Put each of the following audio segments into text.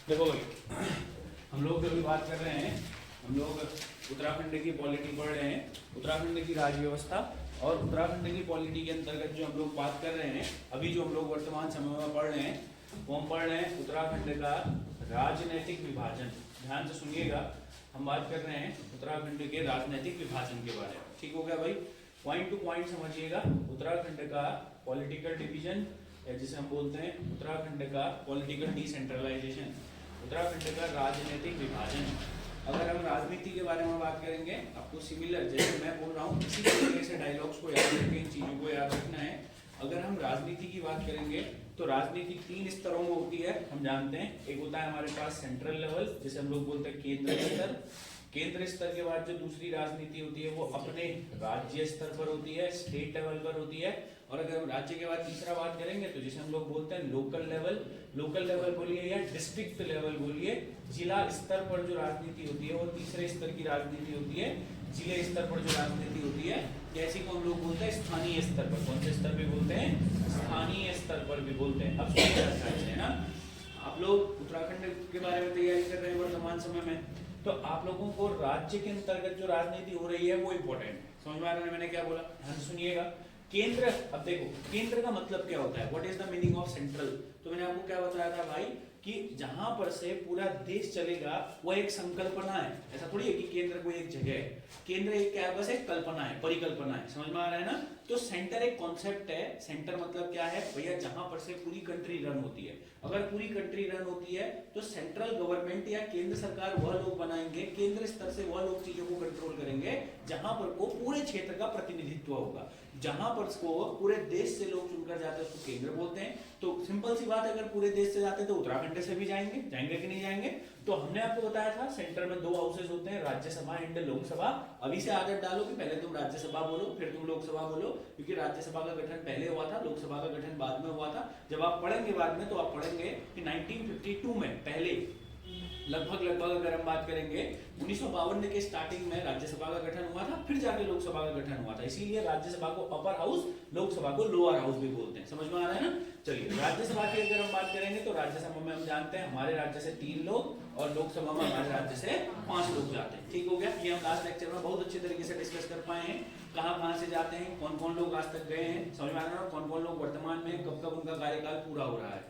देखो भाई, हम लोग अभी बात कर रहे हैं, हम लोग उत्तराखंड की पॉलिटी पढ़ रहे हैं, उत्तराखंड की राज्य व्यवस्था और उत्तराखंड की पॉलिटी के अंतर्गत जो हम लोग बात कर रहे हैं, अभी जो हम लोग वर्तमान समय में पढ़ रहे हैं वो हम पढ़ रहे हैं उत्तराखंड का राजनीतिक विभाजन। ध्यान से सुनिएगा, हम बात कर रहे हैं उत्तराखंड के राजनीतिक विभाजन के बारे में। ठीक हो गया भाई, पॉइंट टू पॉइंट समझिएगा। उत्तराखंड का पॉलिटिकल डिवीजन या जिसे हम बोलते हैं उत्तराखंड का पॉलिटिकल डिसेंट्रलाइजेशन, उत्तराखंड का राजनीतिक विभाजन। अगर हम राजनीति के बारे में बात करेंगे, आपको सिमिलर जैसे मैं बोल रहा हूँ इसी तरीके से डायलॉग्स को याद रखें, इन चीजों को याद रखना है। अगर हम राजनीति की बात करेंगे तो राजनीति 3 स्तरों में होती है, हम जानते हैं। एक होता है हमारे पास सेंट्रल लेवल, जिसे हम लोग बोलते हैं केंद्र स्तर। केंद्र स्तर के बाद जो दूसरी राजनीति होती है वो अपने राज्य स्तर पर होती है, स्टेट लेवल पर होती है। और अगर हम राज्य के बाद तीसरा बात करेंगे तो जिसे हम लोग बोलते हैं लोकल लेवल। लोकल लेवल बोलिए या डिस्ट्रिक्ट लेवल बोलिए, जिला स्तर पर जो राजनीति होती है वो तीसरे स्तर की राजनीति होती है। जिले स्तर पर जो राजनीति होती है जैसी को हम लोग बोलते हैं स्थानीय स्तर पर। कौन से स्तर पे बोलते हैं? स्थानीय स्तर पर भी बोलते हैं। अब सुनिए ना, आप लोग उत्तराखंड के बारे में तैयारी कर रहे हैं वर्तमान समय में, तो आप लोगों को राज्य के अंतर्गत जो राजनीति हो रही है वो इम्पोर्टेंट है। समझ में आ रहा है मैंने क्या बोला? ध्यान से सुनिएगा। केंद्र, अब देखो केंद्र का मतलब क्या होता है, what is the meaning of central. तो मैंने आपको क्या बताया था भाई कि जहां पर से पूरा देश चलेगा वो एक संकल्पना है। ऐसा थोड़ी है कि केंद्र कोई एक जगह है, केंद्र एक क्या है, बस एक कल्पना है, परिकल्पना है। समझ में आ रहा है ना? तो सेंटर एक कॉन्सेप्ट है। सेंटर मतलब क्या है भैया, जहां पर से पूरी कंट्री रन होती है। अगर पूरी कंट्री रन होती है तो सेंट्रल गवर्नमेंट या केंद्र सरकार वह लोग बनाएंगे, केंद्र स्तर से वह लोग चीजों को कंट्रोल करेंगे जहां पर को पूरे क्षेत्र का प्रतिनिधित्व होगा। जहां पर को पूरे देश से लोग चुनकर जाते हैं उसको केंद्र बोलते हैं। तो सिंपल सी बात है, अगर पूरे देश से जाते हैं तो उत्तराखंड से भी जाएंगे, जाएंगे कि नहीं जाएंगे? तो हमने आपको बताया था सेंटर में 2 हाउसेज होते हैं, राज्यसभा एंड लोकसभा। अभी से आदत डालो कि पहले तुम राज्यसभा बोलो फिर तुम लोकसभा बोलो, क्योंकि राज्यसभा का गठन पहले हुआ था, लोकसभा का गठन बाद में हुआ था। जब आप पढ़ेंगे बाद में तो आप पढ़ेंगे कि 1952 में पहले लगभग अगर हम बात करेंगे 1952 के स्टार्टिंग में राज्यसभा का गठन हुआ था, फिर जाके लोकसभा का गठन हुआ था। इसीलिए राज्यसभा को अपर हाउस, लोकसभा को लोअर हाउस भी बोलते हैं। समझ में आ रहा है ना? चलिए, राज्यसभा की अगर हम बात करेंगे तो राज्यसभा में हम जानते हैं हमारे राज्य से 3 लोग और लोकसभा में हमारे राज्य से 5 लोग जाते हैं। ठीक हो गया? ये हम लास्ट लेक्चर में बहुत अच्छे तरीके से डिस्कस कर पाए हैं, कहाँ से जाते हैं, कौन कौन लोग आज तक गए हैं, समझ में आ रहा है, कौन कौन लोग वर्तमान में, कब कब उनका कार्यकाल पूरा हो रहा है।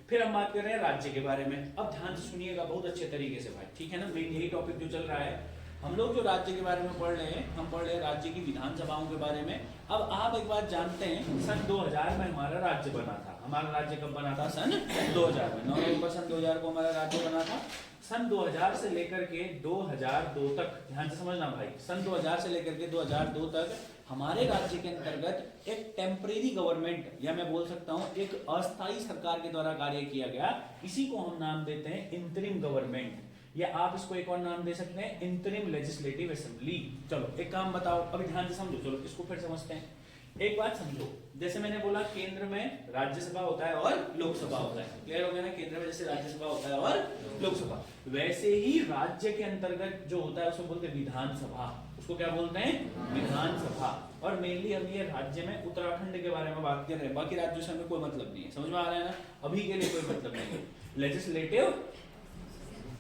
फिर हम बात कर रहे हैं राज्य के बारे में। अब ध्यान से सुनिएगा बहुत अच्छे तरीके से भाई, ठीक है ना? मेन यही टॉपिक जो चल रहा है, हम लोग जो राज्य के बारे में पढ़ रहे हैं, हम पढ़ रहे हैं राज्य की विधानसभाओं के बारे में। अब आप एक बात जानते हैं, सन 2000 में हमारा राज्य बना था। हमारा राज्य कब बना था? सन 2000 में, 9 नवंबर सन 2000 को हमारा राज्य बना था। सन 2000 से लेकर के 2002 तक, ध्यान से समझना भाई, सन 2000 से लेकर के 2002 तक हमारे राज्य के अंतर्गत एक टेम्परेरी गवर्नमेंट, या मैं बोल सकता हूं एक अस्थायी सरकार के द्वारा कार्य किया गया। इसी को हम नाम देते हैं इंटरिम गवर्नमेंट, या आप इसको एक और नाम दे सकते हैं इंटरिम लेजिस्लेटिव असेंबली। चलो एक काम बताओ, अभी ध्यान से समझो, चलो इसको फिर समझते हैं। एक बात समझो, जैसे मैंने बोला केंद्र में राज्यसभा होता है और लोकसभा होता है, क्लियर हो गया ना? केंद्र में जैसे राज्यसभा होता है और लोकसभा, वैसे ही राज्य के अंतर्गत जो होता है उसको बोलते हैं विधानसभा। उसको क्या बोलते हैं? विधानसभा। और मेनली हम ये राज्य में उत्तराखंड के बारे में बात कर रहे हैं, बाकी राज्यों से हमें कोई मतलब नहीं है। समझ में आ रहा है ना? अभी के लिए कोई मतलब नहीं है। Legislative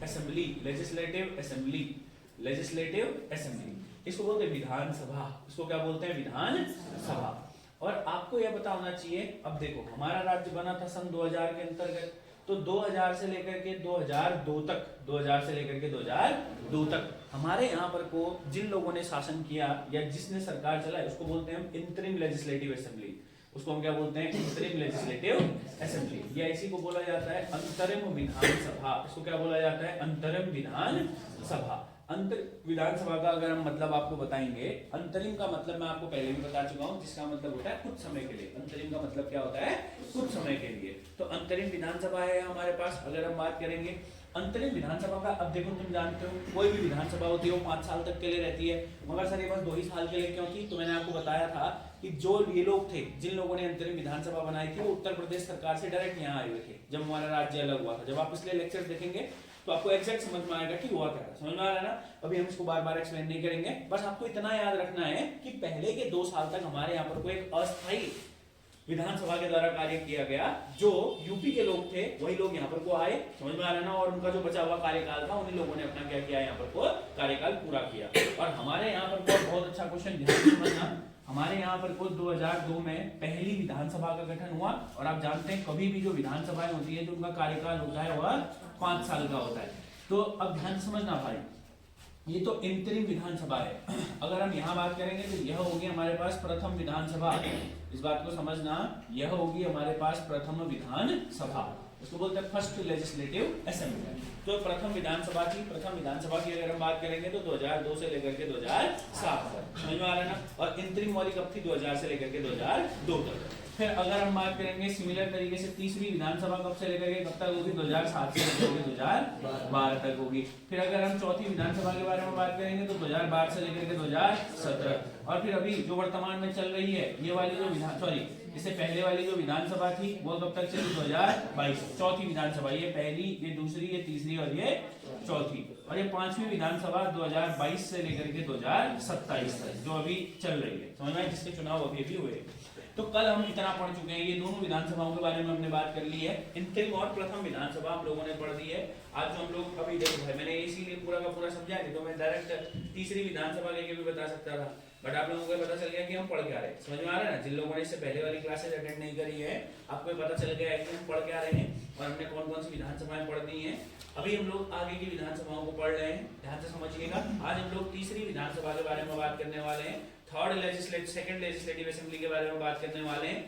assembly, legislative assembly, legislative assembly, इसको बोलते हैं विधानसभा। इसको क्या बोलते हैं? विधानसभा। और आपको यह पता होना चाहिए, अब देखो हमारा राज्य बना था सन 2000 के अंतर्गत, तो 2000 से लेकर के 2002 तक, 2000 से लेकर के 2002 तक हमारे यहाँ पर को जिन लोगों ने शासन किया या जिसने सरकार चलाई उसको बोलते हैं हम इंटरिम लेजिस्लेटिव असेंबली। उसको हम क्या बोलते हैं? इंटरिम लेजिस्लेटिव असेंबली, या इसी को बोला जाता है अंतरिम विधानसभा। इसको क्या बोला जाता है? अंतरिम विधानसभा। अंतर विधानसभा का अगर हम मतलब आपको बताएंगे, अंतरिम का मतलब मैं आपको पहले भी बता चुका हूं, जिसका मतलब होता है कुछ समय के लिए। अंतरिम का मतलब क्या होता है? कुछ समय के लिए। तो अंतरिम विधानसभा है हमारे पास। अगर हम बात करेंगे अंतरिम विधानसभा का, अब देखो तुम जानते हो कोई भी विधानसभा होती है वो 5 साल तक के लिए रहती है, मगर सर ये बस 2 ही साल के लिए क्यों थी? तो मैंने आपको बताया था कि जो ये लोग थे, जिन लोगों ने अंतरिम विधानसभा बनाई थी, वो उत्तर प्रदेश सरकार से डायरेक्ट यहाँ आए हुए थे जब हमारा राज्य अलग हुआ था। जब आप पिछले लेक्चर देखेंगे तो आपको एग्जैक्ट समझ में आएगा कि हुआ क्या है। समझ में आ रहा है ना? अभी हम इसको बार बार एक्सप्लेन नहीं करेंगे, बस आपको इतना याद रखना है कि पहले के 2 साल तक हमारे यहाँ पर कोई एक अस्थायी विधानसभा के द्वारा कार्य किया गया। जो यूपी के लोग थे वही लोग यहाँ पर को आए, समझ में आ रहा है ना, और उनका जो बचा हुआ कार्यकाल था उन्हीं लोगों ने अपना क्या किया, यहाँ पर को कार्यकाल पूरा किया। और हमारे यहाँ पर को बहुत अच्छा क्वेश्चन ध्यान से समझना, हमारे यहाँ पर को 2002 में पहली विधानसभा का गठन हुआ। और आप जानते हैं कभी भी जो विधानसभाएं होती है जो उनका कार्यकाल होता है वह 5 साल का होता है। तो अब ध्यान से समझना भाई, ये तो इंतरिम विधानसभा है। अगर हम यहाँ बात करेंगे तो यह होगी हमारे पास प्रथम विधानसभा, इस बात को समझना, यह होगी हमारे पास प्रथम विधानसभा, उसको बोलते हैं फर्स्ट लेजिस्लेटिव असेंबली। तो प्रथम विधानसभा की अगर हम बात करेंगे तो 2002 से लेकर के 2007 तक, समझ में आ रहा है ना। और इंतरिम वाली कब थी, 2000 से लेकर के 2002 तक। फिर अगर हम बात करेंगे सिमिलर तरीके से तीसरी विधानसभा कब से लेकर के कब तक होगी, 2007 से लेकर के 2012 तक होगी। फिर अगर हम चौथी विधानसभा के बारे में बात करेंगे तो 2012 से लेकर के 2017। और फिर अभी जो वर्तमान में चल रही है ये वाली जो इससे पहले वाली जो विधानसभा थी वो कब तक चली, 2022। चौथी विधानसभा, ये पहली, ये दूसरी, ये तीसरी और ये चौथी। और ये पांचवी विधानसभा 2022 से लेकर के 2027 तक जो अभी चल रही है, समझ में, जिसके चुनाव अभी भी हुए। तो कल हम इतना पढ़ चुके हैं, ये दोनों विधानसभाओं के बारे में हमने बात कर ली है। इंतरिम और प्रथम विधानसभा हम लोगों ने पढ़ दी है। आज जो हम लोग अभी देखो भाई, मैंने इसीलिए पूरा का पूरा समझा है, तो मैं डायरेक्ट तीसरी विधानसभा लेके भी बता सकता था, बट आप लोगों को पता चल गया कि हम पढ़ क्या रहे, समझ में आ रहा है ना। जिन लोगों ने इससे पहले वाली क्लासेस अटेंड नहीं करी है, आपको पता चल गया है कि हम पढ़ क्या रहे हैं और हमने कौन कौन सी विधानसभाएं पढ़ दी हैं। अभी हम लोग आगे की विधानसभाओं को पढ़ रहे हैं, ध्यान से समझिएगा। आज हम लोग तीसरी विधानसभा के बारे में बात करने वाले हैं, सेकंड लेजिस्लेटिव असेंबली के बारे में बात करने वाले हैं।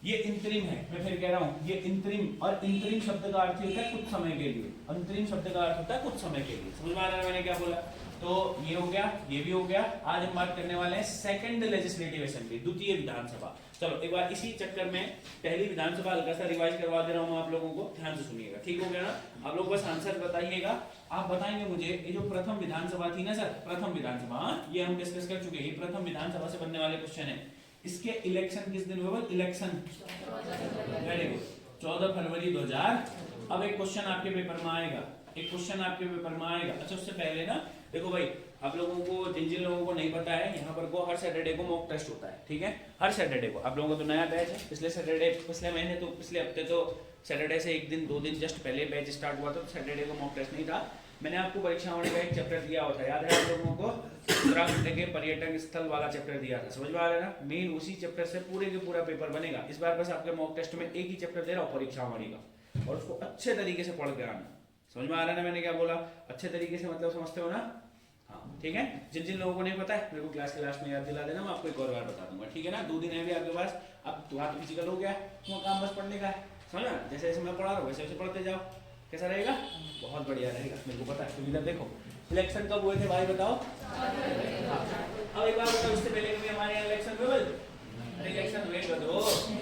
ये इंतरिम है, मैं फिर कह रहा हूं ये इंतरिम, और इंतरिम शब्द का अर्थ होता है कुछ समय के लिए, अंतरिम शब्द का अर्थ होता है कुछ समय के लिए, समझ में आ रहा है मैंने क्या बोला। तो ये हो गया, ये भी हो गया। आज हम बात करने वाले हैं सेकंड लेजिस्लेटिव असेंबली, द्वितीय विधानसभा। चलो एक बार इसी चक्कर में पहली विधानसभा हल्का सा रिवाइज करवा दे रहा हूं आप लोगों को, ध्यान से सुनिएगा, ठीक हो गया ना। आप लोग बस आंसर बताइएगा, आप बताएंगे मुझे ये जो प्रथम विधानसभा थी ना सर, प्रथम विधानसभा, ये हम डिस्कस कर चुके हैं, ये प्रथम विधानसभा से बनने वाले क्वेश्चन है। इसके इलेक्शन किस दिन हुए, इलेक्शन वेरी गुड 14 फरवरी 2000। अब एक क्वेश्चन आपके पेपर में आएगा, अच्छा उससे पहले ना देखो भाई, आप लोगों को जिन लोगों को नहीं पता है, यहाँ पर को हर सैटरडे को मॉक टेस्ट होता है, ठीक है, हर सैटरडे को। आप लोगों को तो नया बैच है, पिछले महीने तो पिछले हफ्ते तो सैटरडे से एक दिन 2 दिन जस्ट पहले बैच स्टार्ट हुआ था, तो सैटरडे को मॉक टेस्ट नहीं था। मैंने आपको परीक्षावाणी का एक चैप्टर दिया हुआ था, याद है आप लोगों को, उत्तराखंड के पर्यटन स्थल वाला चैप्टर दिया था, समझ में आ रहा है ना। मेन उसी चैप्टर से पूरे के पूरा पेपर बनेगा। इस बार बस आपके मॉक टेस्ट में एक ही चैप्टर दे रहा हूँ परीक्षावाणी का, और उसको अच्छे तरीके से पढ़ के आना, समझ में आ रहा है ना मैंने क्या बोला, अच्छे तरीके से, मतलब समझते हो ना, हाँ ठीक है। जिन लोगों को नहीं पता है मेरे को क्लास के लास्ट में याद दिला देना, मैं आपको एक और बार बता दूंगा, ठीक है ना। 2 दिन है भी आपके पास, अब तो हाथ फिजिकल हो गया, तुम्हारा काम बस पढ़ने का है, समझ में, जैसे जैसे मैं पढ़ा रहा हूँ वैसे वैसे पढ़ते जाओ, कैसा रहेगा, बहुत बढ़िया रहेगा, मेरे को पता है। तो इधर देखो, इलेक्शन कब हुए थे भाई बताओ। अब एक बार बताओ, इससे पहले कभी हमारे यहाँ इलेक्शन हुए, इलेक्शन हुए कदो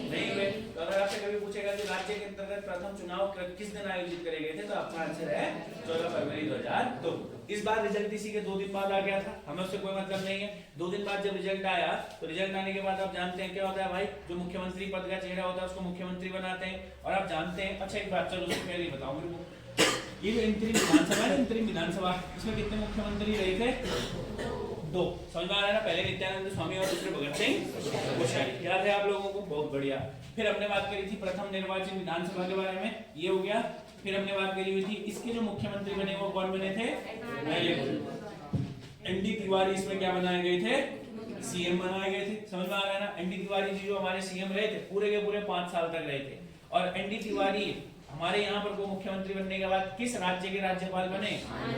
नहीं हुए। तो अगर आपसे कभी पूछेगा कि राज्य के अंतर्गत प्रथम चुनाव किस दिन आयोजित करे गए थे, तो आपका आंसर है 14 फरवरी 2002। इस बार रिजल्ट इसी के 2 दिन बाद आ गया था, हमें उससे कोई मतलब नहीं है। 2 दिन बाद जब रिजल्ट आया, तो रिजल्ट आने के बाद आप जानते हैं क्या होता है भाई, जो मुख्यमंत्री पद का चेहरा होता है उसको मुख्यमंत्री बनाते हैं। और आप जानते हैं, अच्छा एक बात चलो उससे पहले बताओ मेरे को, ये जो इंतरिम विधानसभा है, इंतरिम विधानसभा, इसमें कितने मुख्यमंत्री रहे थे, 2, समझ में आ रहा है ना, पहले नित्यानंद स्वामी और दूसरे भगत सिंह कोश्यारी, याद है आप लोगों को, बहुत बढ़िया। फिर हमने बात करी थी प्रथम निर्वाचित विधानसभा के बारे में, ये हो गया। फिर हमने बात करी हुई थी इसके जो मुख्यमंत्री बने वो कौन बने थे, एनडी तिवारी, इसमें क्या बनाए गए थे, सीएम बनाए गए थे, समझ में आ रहा है ना। एनडी तिवारी जी जो हमारे सीएम रहे थे, पूरे के पूरे 5 साल तक रहे थे। और एनडी तिवारी हमारे यहाँ पर वो मुख्यमंत्री बनने के बाद किस राज्य के राज्यपाल बने,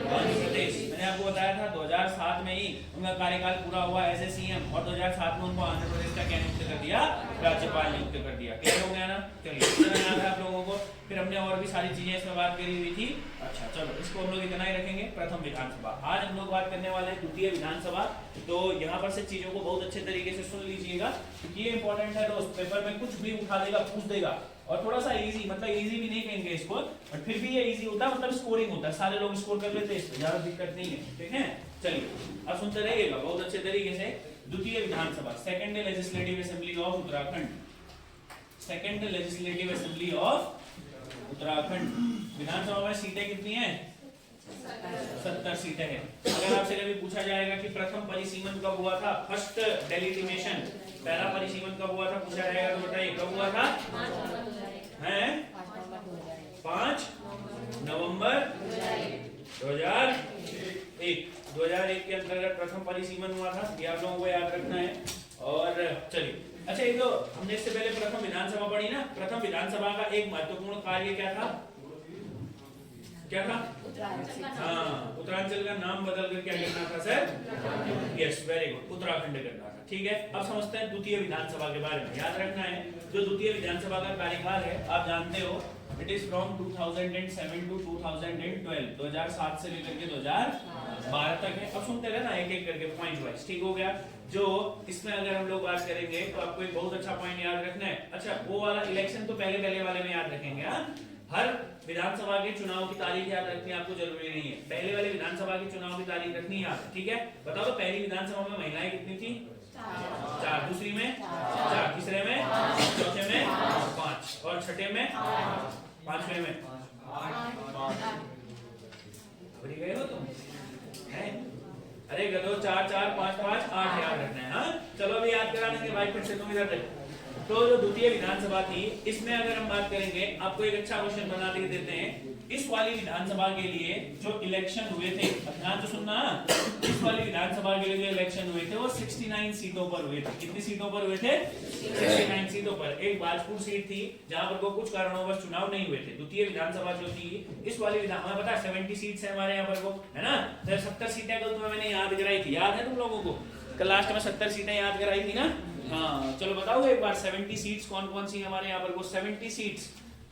आंध्र प्रदेश। मैंने आपको बताया था 2007 में ही उनका कार्यकाल पूरा हुआ एज ए सीएम, और 2007 में उनको आंध्र प्रदेश का क्या नियुक्त कर दिया, राज्यपाल नियुक्त कर दिया। क्लियर हो गया ना, चलिए याद है आप लोगों को। फिर हमने और भी सारी चीजें इसमें बात करी हुई थी। अच्छा चलो, इसको हम लोग इतना ही रखेंगे, प्रथम विधानसभा। आज हम लोग बात करने वाले हैं द्वितीय विधानसभा। तो यहाँ पर से चीजों को बहुत अच्छे तरीके से सुन लीजिएगा, क्योंकि ये इंपॉर्टेंट है दोस्त, पेपर में कुछ भी उठा देगा, पूछ देगा। और थोड़ा सा इजी, मतलब इजी भी नहीं कहेंगे इसको, बट फिर भी ये इजी होता है, मतलब स्कोरिंग होता है, सारे लोग स्कोर कर लेते हैं, ज्यादा दिक्कत नहीं है, ठीक है। चलिए अब सुनते रहिएगा बहुत अच्छे तरीके से। द्वितीय विधानसभा, second legislative assembly of Uttarakhand, second legislative assembly of Uttarakhand. विधानसभा में सीटें कितनी है, 70 सीटें हैं। अगर आपसे कभी पूछा जाएगा कि प्रथम परिसीमन कब हुआ था, फर्स्ट डेलिमिटेशन, पहला परिसीमन कब हुआ था, पूछा जाएगा तो बताइए कब कब हुआ था? हैं 5 नवंबर 2001। 2001 के अंतर्गत प्रथम परिसीमन हुआ था, ये आप लोगों को याद रखना है। और चलिए, अच्छा ये तो हमने इससे पहले प्रथम विधानसभा पढ़ी ना। प्रथम विधानसभा का एक महत्वपूर्ण कार्य क्या था? क्या था? हाँ, उत्तरांचल का नाम बदल कर क्या करना था sir? Yes, very good, Uttarakhand करना था। ठीक है, अब समझते हैं द्वितीय विधानसभा के बारे में। याद रखना है, जो द्वितीय विधानसभा का कार्यकाल है आप जानते हो, इट इज फ्रॉम 2007 टू 2012, 2007 से लेकर के 2012 तक है। अब सुनते रहना एक एक करके पॉइंट वाइज, ठीक हो गया। जो इसमें अगर हम लोग बात करेंगे तो आपको एक बहुत अच्छा पॉइंट याद रखना है। अच्छा, वो वाला इलेक्शन तो पहले वाले में याद रखेंगे। हाँ, हर विधानसभा के चुनाव की तारीख याद रखनी आपको जरूरी नहीं है, पहले वाले विधानसभा के चुनाव की तारीख रखनी याद है। ठीक है, बताओ तो पहली विधानसभा में महिलाएं कितनी थी? 4, दूसरी में 4, तीसरे में 5, चौथे में 5 और छठे में 5वें में 8। गए हो तुम? है? अरे गधो, 4 4 5 5 8 याद रखना है। हाँ, चलो अभी याद करा देंगे भाई, फिर से तुम इधर देखो। तो जो द्वितीय विधानसभा थी, इसमें अगर हम बात करेंगे, आपको एक अच्छा क्वेश्चन बना के देते हैं। इस वाली विधानसभा के लिए जो इलेक्शन हुए थे, ध्यान से सुनना, इस वाली विधानसभा के लिए जो इलेक्शन हुए थे वो 69 सीटों पर हुए थे। कितनी सीटों पर हुए थे? 69 सीटों पर। एक बाजपुर सीट थी जहां पर को कुछ कारणों चुनाव नहीं हुए थे। द्वितीय विधानसभा जो थी, इस वाली विधान, हमें पता है 70 सीट्स है हमारे यहाँ पर को, है ना? 70 सीटें कल तुम्हें मैंने याद कराई थी, याद है तुम लोगों को? कल लास्ट में 70 सीटें याद कराई थी ना। हाँ, चलो बताओ एक बार 70 सीट्स कौन कौन सी हमारे यहाँ पर को? 70 सीट्स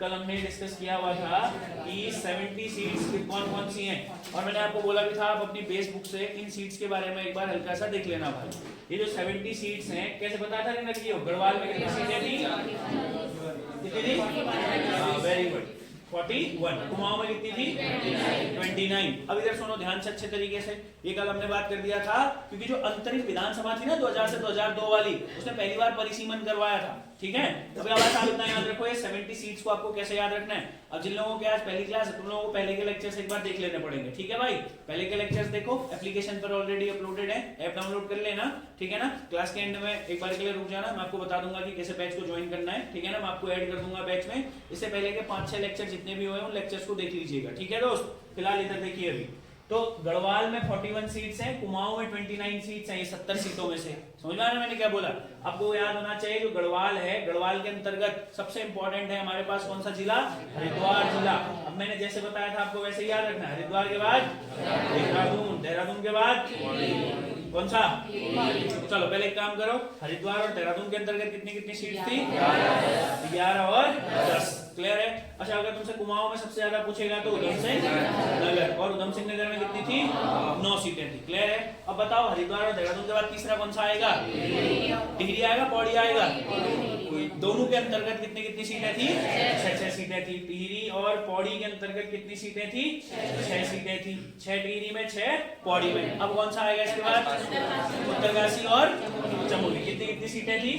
कल हमने डिस्कस किया हुआ था कि 70 सीट्स कौन कौन सी हैं, और मैंने आपको बोला भी था आप अपनी बेस बुक से इन सीट्स के बारे में एक बार हल्का सा देख लेना भाई। ये जो 70 सीट्स हैं, कैसे बताया था रखिए, गढ़वाल में कितनी सीटें थी? कितनी थी? Very good, 41। कुमाऊं में कितनी थी? 29। अब इधर सुनो ध्यान से अच्छे तरीके से, ये कल हमने बात कर दिया था, क्योंकि जो अंतरिम विधानसभा थी ना 2000 से 2002 वाली, उसने पहली बार परिसीमन करवाया था। ठीक है, अभी आप इतना याद रखो, ये 70 सीट्स को आपको कैसे याद रखना है। अब जिन लोगों के आज पहली क्लास है, तुम लोगों को पहले के लेक्चर्स एक बार देख लेने पड़ेंगे। ठीक है भाई, पहले के लेक्चर्स देखो, एप्लीकेशन पर ऑलरेडी अपलोडेड है, ऐप डाउनलोड कर लेना। ठीक है ना, क्लास के एंड में एक बार के लिए रुक जाना, मैं आपको बता दूंगा कि कैसे बैच को ज्वाइन करना है। ठीक है ना, मैं आपको ऐड कर दूंगा बैच में। इससे पहले के 5-6 लेक्चर जितने भी हुए उन लेक्चर्स को देख लीजिएगा। ठीक है दोस्त, फिलहाल इधर देखिए। अभी तो गढ़वाल में 41 सीट्स हैं, कुमाऊं में 29 सीट्स हैं, ये 70 सीटों में से। समझ में आ रहा है मैंने क्या बोला? आपको याद होना चाहिए, जो गढ़वाल है, गढ़वाल के अंतर्गत सबसे इंपॉर्टेंट है हमारे पास कौन सा जिला? हरिद्वार जिला। अब मैंने जैसे बताया था आपको वैसे ही याद रखना है। हरिद्वार के बाद देहरादून, देहरादून के बाद कौन सा? चलो पहले एक काम करो, हरिद्वार और देहरादून के अंतर्गत कितनी कितनी सीट थी? 11 और 10। क्लियर है? अच्छा, अगर तुमसे कुमाऊं में सबसे ज्यादा पूछेगा तो उधम सिंह नगर, और उधम सिंह नगर में कितनी थी? 9 सीटें थी। क्लियर है? अब बताओ हरिद्वार और देहरादून के बाद तीसरा कौन सा आएगा? टिहरी आएगा, पौड़ी आएगा? दोनों के अंतर्गत कितनी कितनी सीटें थी? 6 सीटें थी। टिहरी और पौड़ी के अंतर्गत कितनी सीटें थी? 6 सीटें थी। 6 टिहरी में, 6 पौड़ी में। अब कौन सा आएगा इसके बाद? उत्तरकाशी और चमोली। कितनी कितनी सीटें थी?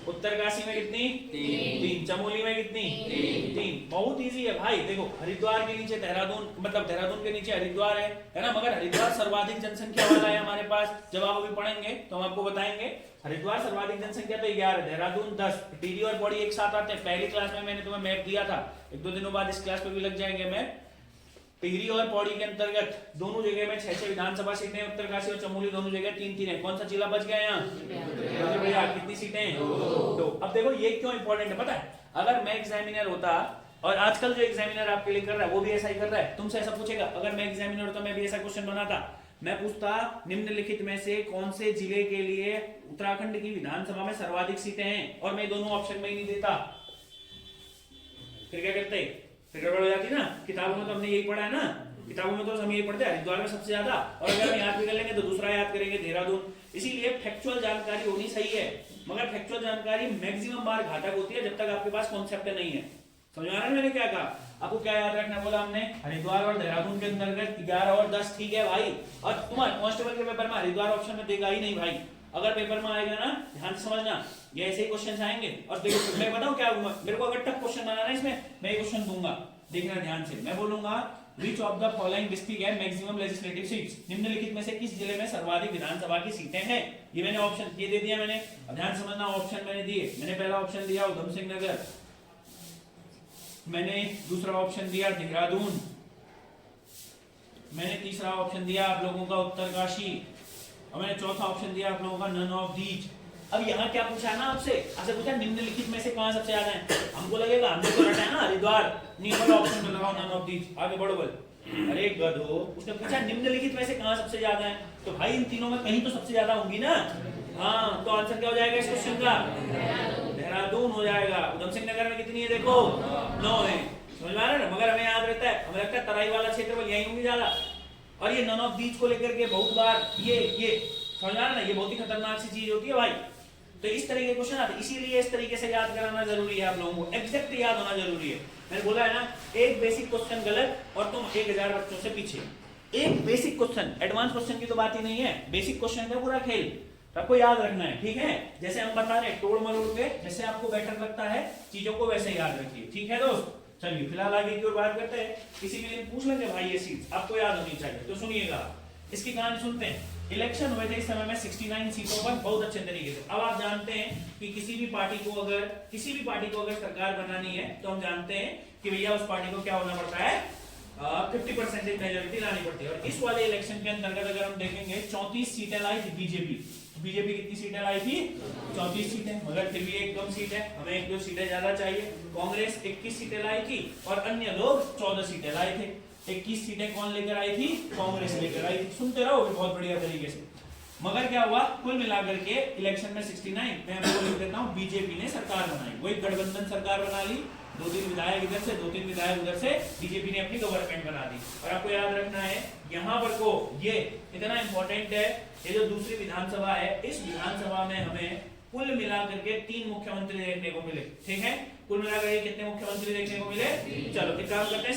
उत्तरकाशी में कितनी? 3। चमोली में कितनी? 3। बहुत इजी है भाई। देखो, हरिद्वार के नीचे देहरादून, मतलब देहरादून के नीचे हरिद्वार है ना, मगर हरिद्वार सर्वाधिक जनसंख्या वाला है हमारे पास। जब आप अभी पढ़ेंगे तो हम आपको बताएंगे। हरिद्वार सर्वाधिक जनसंख्या तो 11, देहरादून 10, टिहरी और पौड़ी एक साथ आते हैं। पहली क्लास में मैंने तुम्हें मैप दिया था, 1-2 दिनों बाद इस क्लास पे भी लग जाएंगे मैप। टिहरी और पौड़ी के अंतर्गत दोनों जगह में 6 विधानसभा सीटें, उत्तरकाशी और चमोली दोनों जगह 3 है। कौन सा जिला बच गया यहाँ? भैया कितनी सीटें? 2। अब देखो ये क्यों इंपॉर्टेंट है पता है? अगर मैं एग्जामिनर होता, और आजकल जो एग्जामिनर आपके लिए कर रहा है वो भी ऐसा ही कर रहा है, तुमसे ऐसा पूछेगा। अगर मैं एग्जामिनर होता, मैं भी ऐसा क्वेश्चन बनाता, मैं पूछता निम्नलिखित में से कौन से जिले के लिए उत्तराखंड की विधानसभा में सर्वाधिक सीटें हैं, और मैं दोनों ऑप्शन में ही नहीं देता। फिर क्या करते? फिर गड़बड़ हो जाती ना। किताबों में तो हमने यही पढ़ा है ना, किताबों में तो हम यही पढ़ते हैं, हरिद्वार में सबसे ज्यादा, और अगर हम याद भी कर लेंगे तो दूसरा याद करेंगे देहरादून। इसीलिए फैक्चुअल जानकारी होनी सही है, मगर फैक्चुअल जानकारी मैक्सिमम बार घातक होती है जब तक आपके पास कॉन्सेप्ट नहीं है। समझ आ रहा है मैंने क्या कहा? आपको क्या याद रखना बोला हमने? हरिद्वार और देहरादून के अंतर्गत 11 और 10। ठीक है भाई, और तुम्हारे कांस्टेबल के पेपर में हरिद्वार ऑप्शन में देगा ही नहीं भाई। अगर पेपर में आएगा ना, ध्यान से समझना, ये ऐसे ही क्वेश्चन आएंगे। और देखो मैं बताऊं क्या, मेरे को अगर टफ क्वेश्चन बनाना है इसमें, मैं ये क्वेश्चन दूंगा, देखना ध्यान से। मैं बोलूंगा Which of the following district have maximum legislative seats? निम्नलिखित में से किस जिले में सर्वाधिक विधानसभा की सीटें हैं? ये मैंने ऑप्शन ये दे दिया मैंने। अब ध्यान समझना, ऑप्शन मैंने दिए। मैंने पहला ऑप्शन दिया उधम सिंह नगर, मैंने दूसरा ऑप्शन दिया देहरादून, मैंने तीसरा ऑप्शन दिया आप लोगों का उत्तरकाशी, और मैंने चौथा ऑप्शन दिया आप लोगों का नन ऑफ दीज। अब यहाँ क्या पूछा ना आपसे, आपसे पूछा निम्नलिखित में से कहाँ सबसे ज्यादा है। हमको लगेगा हमने तो रटा है ना हरिद्वार, नहीं वाला ऑप्शन में लगाओ नन ऑफ दीज। आगे बढ़ो बोल। अरे गधो, उसने पूछा निम्नलिखित में से कहाँ सबसे ज्यादा है, तो भाई इन तीनों में कहीं तो सबसे ज्यादा होंगी ना। हाँ, तो आंसर क्या हो जाएगा इस क्वेश्चन का? देहरादून हो जाएगा। उधम सिंह नगर में कितनी है देखो, 9 है। समझ में आ रहा है ना? मगर हमें याद रहता है, हमें लगता है तराई वाला क्षेत्र यही होंगी ज्यादा। और ये नन ऑफ दीज को लेकर के बहुत बार ये समझ में आ रहा है ना, ये बहुत ही खतरनाक सी चीज होती है भाई। तो इस तरह के क्वेश्चन आते, इसीलिए इस तरीके से याद कराना जरूरी है, आप लोगों को एग्जैक्ट याद होना जरूरी है। मैंने बोला है ना, एक बेसिक क्वेश्चन गलत और तुम 1000 बच्चों से पीछे। एक बेसिक क्वेश्चन, एडवांस क्वेश्चन की तो बात ही नहीं है, बेसिक क्वेश्चन का पूरा खेल आपको याद रखना है, ठीक है। जैसे हम बता रहे तोड़ मरोड़ के, जैसे आपको बेटर लगता है चीजों को वैसे याद रखिए, ठीक है दोस्त। चलिए फिलहाल आगे की ओर बात करते हैं। किसी भी दिन पूछ लेंगे भाई ये चीज आपको याद होनी चाहिए, तो सुनिएगा इसकी कहानी सुनते हैं। इलेक्शन हुए थे इस समय में 69 सीटों पर बहुत अच्छे तरीके से। अब आप जानते हैं कि किसी भी पार्टी को अगर सरकार बनानी है तो हम जानते हैं कि भैया उस पार्टी को क्या होना पड़ता है, 50% मेजोरिटी लानी पड़ती है। और इस वाले इलेक्शन के अंतर्गत अगर हम देखेंगे 34 सीटें लाई थी बीजेपी कितनी सीटें लाई थी? 34 सीटें, मगर फिर भी एक कम सीट है, हमें 1-2 सीटें ज्यादा चाहिए। कांग्रेस 21 सीटें लाई थी और अन्य लोग 14 सीटें लाए थे। 21 सीटें कौन लेकर आई थी? कांग्रेस लेकर आई थी। सुनते रहो बहुत बढ़िया तरीके से। मगर क्या हुआ, कुल मिलाकर के इलेक्शन में 69 मैं आपको लिख देता हूं, बीजेपी ने सरकार बनाई, वही गठबंधन सरकार बना ली। 2-3 विधायक इधर से 2-3 विधायक उधर से, बीजेपी ने अपनी गवर्नमेंट बना दी। और आपको याद रखना है यहाँ पर को ये इतना इंपॉर्टेंट है, ये जो दूसरी विधानसभा है, इस विधानसभा में हमें कुल मिलाकर के 3 मुख्यमंत्री देखने को मिले, ठीक है। कुल मिलाकर के कितने मुख्यमंत्री देखने को मिले? चलो एक काम करते हैं,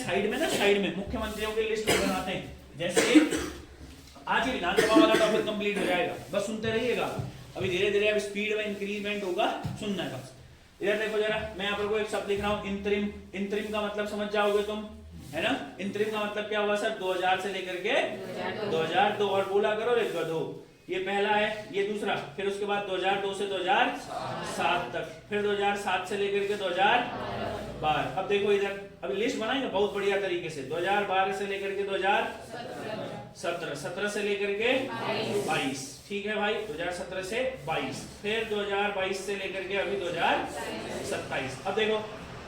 साइड में मुख्यमंत्रियों की लिस्ट बनाते हैं। जैसे आज ही विधानसभा वाला टॉपिक कंप्लीट हो जाएगा, बस सुनते रहिएगा। अभी धीरे धीरे अब स्पीड में इंक्रीजमेंट होगा, सुनना है बस। इधर देखो जरा, मैं यहाँ पर कोई एक शब्द लिख रहा हूँ इंतरिम। इंतरिम का मतलब समझ जाओगे तुम, है ना। इंतरिम का मतलब क्या हुआ सर? 2000 से लेकर के 2002। और बोला करो रे गधो, ये पहला है, ये दूसरा, फिर उसके बाद 2002 से 2007 तक, फिर 2007 से लेकर के 2012। अब देखो इधर, अभी लिस्ट बनाएंगे बहुत बढ़िया तरीके से। 2012 से लेकर के 2017, 17 से लेकर के 22, ठीक है भाई, 2017 से 22, फिर 2022 से लेकर के अभी 2027। अब देखो,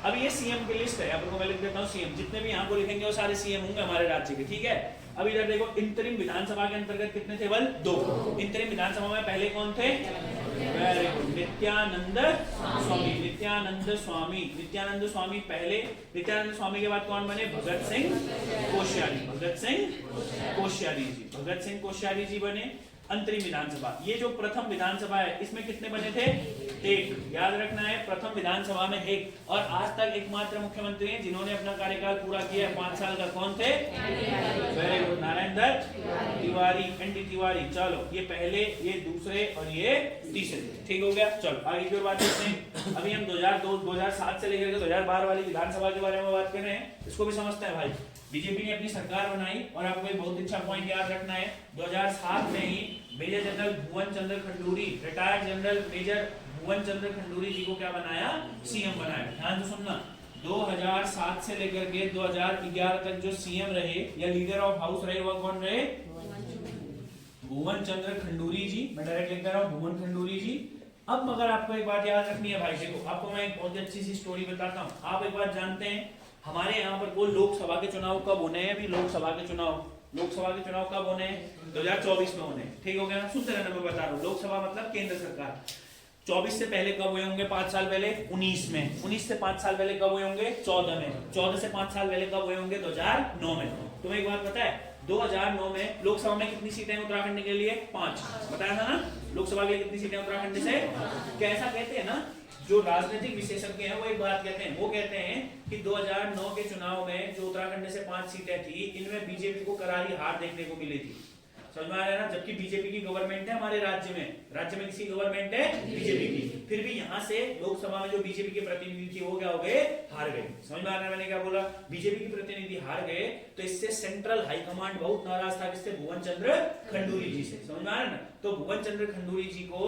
अब ये सीएम की लिस्ट है, आपको मैं लिख देता हूँ सीएम। जितने भी यहाँ को लिखेंगे वो सारे सीएम होंगे हमारे राज्य के, ठीक है। अब इधर देखो, इंतरिम विधानसभा के अंतर्गत कितने थे? बल 2। इंतरिम विधानसभा में पहले कौन थे? Very good, Nityanand Swami. नित्यानंद स्वामी पहले। नित्यानंद स्वामी के बाद कौन बने? भगत सिंह कोश्यारी जी बने अंतरिम विधानसभा। ये जो प्रथम विधानसभा है, इसमें कितने बने थे? 1। याद रखना है, प्रथम विधानसभा में 1। और आज तक एकमात्र मुख्यमंत्री हैं जिन्होंने अपना कार्यकाल पूरा किया है 5 साल का। कौन थे? Very good, Narayan Dutt Tiwari, ND Tiwari. चलो, ये पहले, ये दूसरे और ये तीसरे, ठीक हो गया। चलो आगे की ओर बात करते हैं। अभी हम 2007 से लेकर 2012 वाली विधानसभा के बारे में बात कर रहे हैं, इसको भी समझते हैं भाई। बीजेपी ने अपनी सरकार बनाई, और आपको एक बहुत अच्छा पॉइंट याद रखना है, 2007 में ही मेजर जनरल भुवन चंद्र खंडूरी, रिटायर्ड जनरल मेजर भुवन चंद्र खंडूरी जी को क्या बनाया? सीएम बनाया। ध्यान से सुनना, 2007 से लेकर के 2011 तक जो सीएम रहे या लीडर ऑफ हाउस रहे, वह कौन रहे? भुवन चंद्र खंडूरी जी। मैं डायरेक्ट लिख रहा हूँ, भुवन खंडूरी जी। अब मगर आपको एक बात याद रखनी है भाई, देखो आपको मैं एक बहुत अच्छी सी स्टोरी बताता हूँ। आप एक बात जानते हैं, हमारे यहाँ पर वो लोकसभा के चुनाव कब होने हैं? अभी लोकसभा के चुनाव कब होने हैं? 2024 में होने, ठीक हो गया। सुनते रहना, मैं बता रहा हूँ। लोकसभा मतलब केंद्र सरकार। 24 से पहले कब हुए होंगे? 5 साल पहले 19 में। 19 से 5 साल पहले कब हुए होंगे? 14 में। 14 से 5 साल पहले कब हुए होंगे? 2009 में। तुम्हें एक बात पता है, 2009 में लोकसभा में कितनी सीटें उत्तराखंड के लिए? 5। बताया था ना, लोकसभा के लिए कितनी सीटें उत्तराखंड से? कैसा कहते हैं ना, जो राजनीतिक विशेषज्ञ हैं वो एक बात कहते हैं, वो कहते हैं कि 2009 के चुनाव में जो उत्तराखंड से 5 सीटें थी, इनमें बीजेपी को करारी हार देखने को मिली थी। समझ में आ रहा है ना, जबकि बीजेपी की गवर्नमेंट है हमारे राज्य में किसी गवर्नमेंट है बीजेपी की, फिर भी यहाँ से लोकसभा में जो बीजेपी के प्रतिनिधि थे वो क्या हो गए, हार गए। समझ में आ रहा है मैंने क्या बोला, बीजेपी के प्रतिनिधि हार गए, तो इससे सेंट्रल हाईकमांड बहुत नाराज था, किससे, भुवन चंद्र खंडूरी जी से। समझ में आ रहा है ना, तो भुवन चंद्र खंडूरी जी को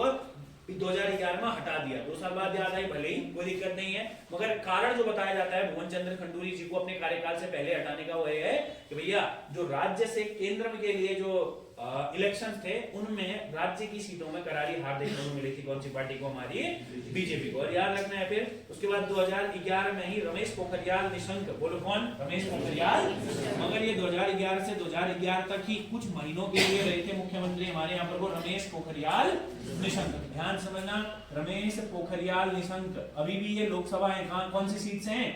2011 में हटा दिया, 2 साल बाद याद आई, भले ही कोई दिक्कत नहीं है, मगर कारण जो बताया जाता है भुवन चंद्र खंडूरी जी को अपने कार्यकाल से पहले हटाने का वो है कि भैया जो राज्य से केंद्र के लिए जो इलेक्शंस थे उनमें राज्य की सीटों में करारी हार देखने को मिली थी, कौन सी पार्टी को, हमारी बीजेपी को। और याद रखना है फिर उसके बाद 2011 में ही रमेश पोखरियाल निशंक, बोलो कौन, रमेश पोखरियाल, मगर ये 2011 से 2011 तक ही कुछ महीनों के लिए रहे थे मुख्यमंत्री हमारे यहाँ पर वो रमेश पोखरियाल निशंक। ध्यान समझना, रमेश पोखरियाल निशंक अभी भी ये लोकसभा है, कौन सी सीट से है,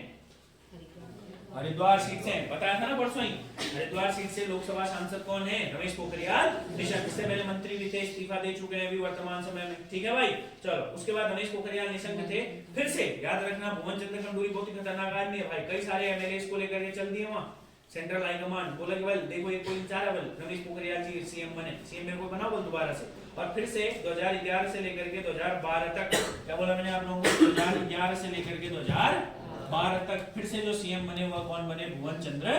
हरिद्वार सीट से, बताया था ना परसों ही, हरिद्वार सीट से लोकसभा सांसद कौन है, रमेश पोखरियाल निशंक। इससे पहले मंत्री भी थे, इस्तीफा दे चुके हैं अभी वर्तमान समय में, ठीक है भाई। चलो उसके बाद रमेश पोखरियाल निशंक थे, फिर से याद रखना भुवन चंद्र खंडूरी बहुत ही खतरनाक आदमी है भाई, कई सारे एमएलए को लेकर के चल दिए वहां, सेंट्रल हाईकमांड बोला कि भाई देखो ये कोई इंतजार है, रमेश पोखरियाल जी सीएम बने, सीएम मेरे को बनाओ बोल दोबारा से। और फिर से 2011 से लेकर के 2012 तक, क्या बोला मैंने आप लोगों को, 2011 से लेकर के 2012 तक फिर से जो सीएम बने हुआ कौन बने, भुवन चंद्र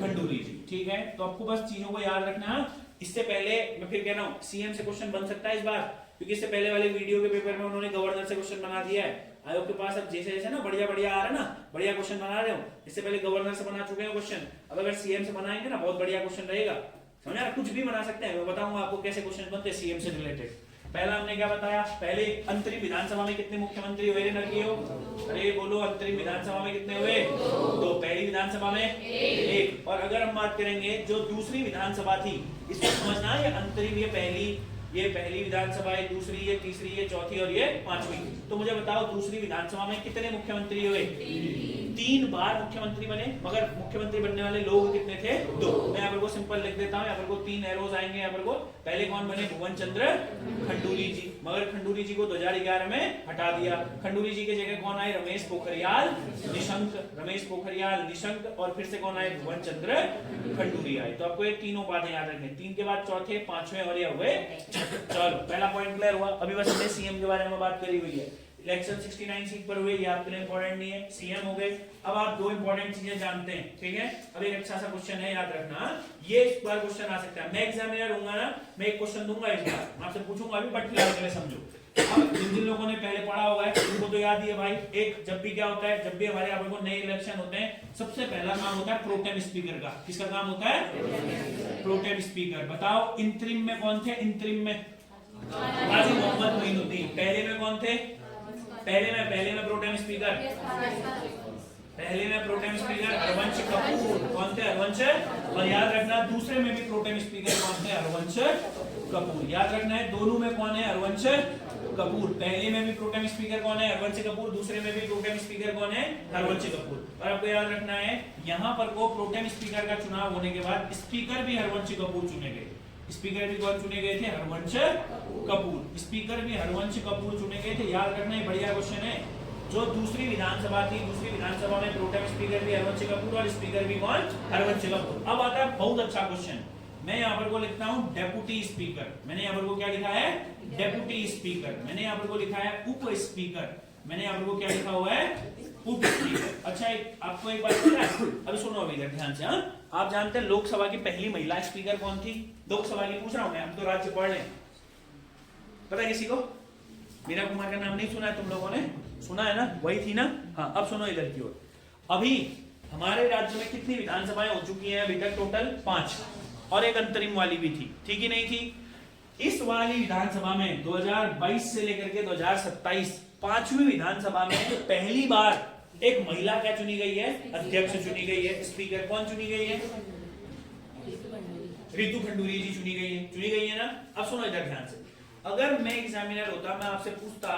खंडूरी जी, ठीक है। तो आपको बस चीजों को याद रखना। इससे पहले मैं फिर कह रहा हूँ सीएम से क्वेश्चन बन सकता है इस बार, क्योंकि इससे पहले वाले वीडियो के पेपर में उन्होंने गवर्नर से क्वेश्चन बना दिया है। आयोग के पास अब जैसे जैसे ना बढ़िया आ रहा है ना, बढ़िया क्वेश्चन बना रहे हो, इससे पहले गवर्नर से बना चुके हैं क्वेश्चन, अब अगर सीएम से बनाएंगे ना बहुत बढ़िया क्वेश्चन रहेगा, समझ रहे, कुछ भी बना सकते हैं। मैं बताऊंगा आपको कैसे क्वेश्चन बनते हैं सीएम से रिलेटेड। पहला हमने क्या बताया, पहले अंतरिम विधानसभा में कितने मुख्यमंत्री हुए लड़कियों, अरे बोलो, अंतरिम विधानसभा में कितने हुए, तो पहली विधानसभा में एक। और अगर हम बात करेंगे जो दूसरी विधानसभा थी, इसको समझना, ये अंतरिम, ये पहली विधानसभा है, दूसरी, ये तीसरी, ये चौथी और ये पांचवी। तो मुझे बताओ दूसरी विधानसभा में कितने मुख्यमंत्री हुए, 3 बार मुख्यमंत्री बने, मगर मुख्यमंत्री बनने वाले लोग कितने थे, 2। मैं यहाँ पर को सिंपल लिख देता हूँ, यहाँ पर को 3 एरोज आएंगे। यहाँ पर को पहले कौन बने, भुवन चंद्र खंडूरी जी, मगर खंडूरी जी को 2011 में हटा दिया। खंडूरी जी के जगह कौन आए, रमेश पोखरियाल निशंक, और फिर से कौन आए, भुवन चंद्र खंडूरी आए। तो आपको ये तीनों बातें याद रखनी, 3 के बाद चौथे, पांचवें और ये हुए। चलो पहला पॉइंट क्लियर हुआ। अभी बस हमने सीएम के बारे में बात करी हुई है, इलेक्शन 69 सीट पर हुए, ये आपके लिए इंपॉर्टेंट नहीं है, सीएम हो गए। अब आप 2 इंपॉर्टेंट चीजें जानते हैं, ठीक है। अब एक अच्छा सा क्वेश्चन है, याद रखना, ये इस बार क्वेश्चन आ सकता है, मैं एग्जामिनर हूंगा ना, मैं एक क्वेश्चन दूंगा इस बार, मैं आपसे पूछूंगा अभी, बट फिलहाल के लिए समझो। अब जिन लोगों ने पहले पढ़ा होगा उनको तो याद ही है भाई, एक जब भी क्या होता है, जब भी हमारे यहाँ पर नए इलेक्शन होते हैं, सबसे पहला काम होता है प्रोटेम स्पीकर का। किसका काम होता है, प्रोटेम स्पीकर। बताओ इंतरिम में कौन थे, इंतरिम में गाजी मोहम्मद मोइनुद्दीन। पहले में कौन थे, पहले में प्रोटेम स्पीकर, हरवंश कपूर। कौन थे, हरवंश। और याद रखना दूसरे में भी प्रोटेम स्पीकर कौन थे, हरवंश कपूर। याद रखना है दोनों में कौन है, हरवंश कपूर। पहले में भी प्रोटेम स्पीकर कौन है, हरवंश कपूर, दूसरे में भी प्रोटेम स्पीकर कौन है, हरवंश कपूर। और आपको याद रखना है यहाँ पर को प्रोटेम स्पीकर का चुनाव होने के बाद स्पीकर भी हरवंश कपूर चुने गए। स्पीकर भी कौन चुने गए थे, हरवंश कपूर। स्पीकर भी हरवंश कपूर चुने गए थे। याद रखना, बढ़िया क्वेश्चन है। जो दूसरी विधानसभा थी, दूसरी विधानसभा में प्रोटेम स्पीकर भी हरवंश कपूर और स्पीकर भी कौन, हरवंश कपूर। अब आता है बहुत अच्छा क्वेश्चन, मैं यहाँ पर को लिखता हूँ डेप्यूटी स्पीकर। मैंने यहाँ पर को क्या लिखा है, डेप्यूटी स्पीकर। मैंने यहाँ पर को लिखा है उप स्पीकर। मैंने यहाँ पर को क्या लिखा हुआ है, उप स्पीकर। अच्छा आपको एक बात पता है, अभी सुनो अभी ध्यान से। हाँ, आप जानते हैं लोकसभा की पहली महिला स्पीकर कौन थी, लोकसभा की पूछ रहा हूँ मैं, हम तो राज्य पढ़ रहे हैं, पता है किसी को? मीरा कुमार का नाम नहीं सुना है तुम लोगों ने, सुना है ना, वही थी ना। हाँ अब सुनो इधर की ओर। अभी हमारे राज्य में कितनी विधानसभाएं हो चुकी हैं अभी तक, टोटल 5, और एक अंतरिम वाली भी थी, ठीक ही नहीं थी। इस वाली विधानसभा में 2022 से लेकर के 2027 5वीं विधानसभा में पहली बार एक महिला क्या चुनी गई है, अध्यक्ष चुनी गई है। स्पीकर कौन चुनी गई है, रितु खंडूरी जी चुनी गई है ना। अब सुनो इधर ध्यान से, अगर मैं एग्जामिनर होता, मैं आपसे पूछता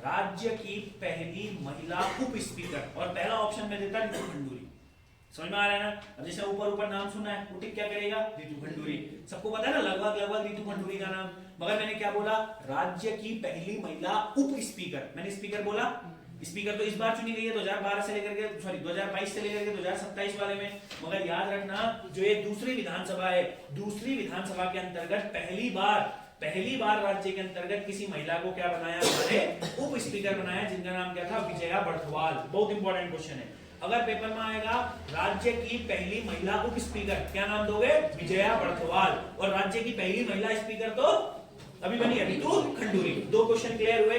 राज्य की पहली महिला उप स्पीकर, और पहला ऑप्शन में देता रितु खंडूरी। समझ में आ रहा है ना। अब जैसे ऊपर नाम सुना है, वो टिक क्या करेगा, रितु खंडूरी। सबको पता है ना लगभग रितु खंडूरी का नाम। मगर मैंने क्या बोला, राज्य की पहली महिला उप स्पीकर। मैंने स्पीकर बोला, स्पीकर तो इस बार चुनी गई है 2012 से लेकर के 2022 से लेकर के 2027 वाले में, मगर याद रखना जो ये दूसरी विधानसभा है, दूसरी विधानसभा के अंतर्गत पहली बार राज्य के अंतर्गत किसी महिला को क्या बनाया, हमारे उप स्पीकर बनाया, जिनका नाम क्या था, विजया बर्थवाल। बहुत इंपॉर्टेंट क्वेश्चन है, अगर पेपर में आएगा राज्य की पहली महिला उप स्पीकर, क्या नाम दोगे, विजया बर्थवाल। और राज्य की पहली महिला स्पीकर तो अभी बनी रितु खंडूरी। दो क्वेश्चन क्लियर हुए।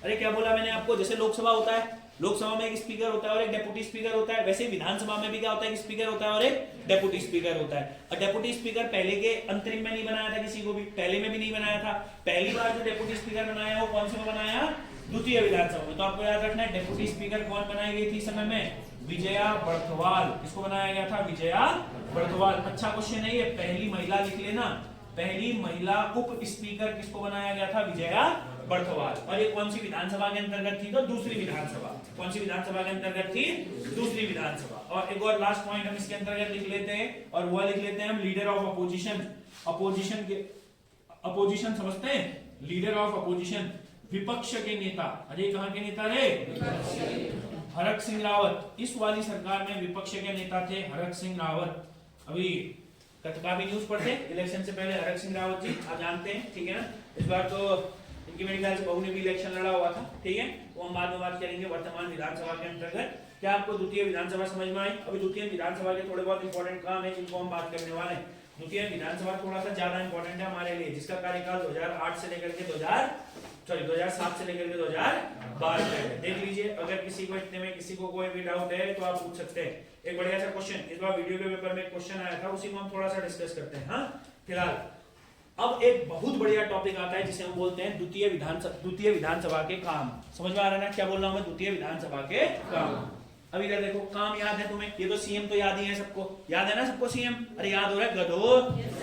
अरे क्या बोला मैंने आपको, जैसे लोकसभा होता है, लोकसभा में एक स्पीकर होता है और एक डेप्यूटी स्पीकर होता है, वैसे विधानसभा में भी क्या होता है, एक स्पीकर होता है और एक डेप्यूटी स्पीकर होता है। और डेप्यूटी स्पीकर पहले के अंतरिम में नहीं बनाया था किसी को भी, पहले में भी नहीं बनाया था। पहली बार जो डेप्यूटी स्पीकर बनाया वो कौन से में बनाया, द्वितीय विधानसभा में। तो आपको याद रखना है डेप्यूटी स्पीकर कौन बनाई गई थी समय में, विजया बर्थवाल। किसको बनाया गया था, विजया बर्थवाल। अच्छा क्वेश्चन है ये, पहली महिला लिख लेना, पहली महिला उप स्पीकर किसको बनाया गया था, विजया बर्थवाल। और ये कौन सी विधानसभा के अंतर्गत थी, तो दूसरी विधानसभा। कौन सी विधानसभा के अंतर्गत थी, दूसरी विधानसभा। और एक और लास्ट पॉइंट हम इसके अंतर्गत लिख लेते हैं, और वो लिख लेते हैं हम लीडर ऑफ अपोजिशन। अपोजिशन के, अपोजिशन समझते हैं, लीडर ऑफ अपोजिशन, विपक्ष के नेता। अरे कहां के नेता रे, हरक सिंह रावत। इस वाली सरकार में विपक्ष के नेता थे हरक सिंह रावत। अभी काफी न्यूज पढ़ते इलेक्शन से पहले हरक सिंह रावत जी, आप जानते हैं, ठीक है ना। इस बार तो इनकी मेरे ख्याल से बहू ने भी इलेक्शन लड़ा हुआ था, ठीक है, वो हम बाद में बात करेंगे। वर्तमान विधानसभा के अंतर्गत क्या आपको द्वितीय विधानसभा समझ में आई। अभी द्वितीय विधानसभा के थोड़े बहुत इंपॉर्टेंट काम है जिनको हम बात करने वाले हैं। द्वितीय विधानसभा थोड़ा सा ज्यादा इंपॉर्टेंट है हमारे लिए, जिसका कार्यकाल 2008 से लेकर के 2007 से लेकर के 2012 तक है। देख लीजिए, अगर किसी को इतने में किसी को कोई भी डाउट है तो आप पूछ सकते हैं। एक बढ़िया सा क्वेश्चन इस बार वीडियो के पेपर में क्वेश्चन आया था, उसी को हम थोड़ा सा डिस्कस करते हैं। हाँ, फिलहाल अब एक बहुत बढ़िया टॉपिक आता है जिसे हम बोलते हैं द्वितीय विधानसभा के काम। समझ में आ रहा है ना क्या बोल रहा हूं मैं, द्वितीय विधानसभा के काम। अभी इधर देखो, काम याद है तुम्हें, ये तो सीएम तो याद ही है सबको, याद है ना सबको सीएम। अरे याद हो रहा है गधो।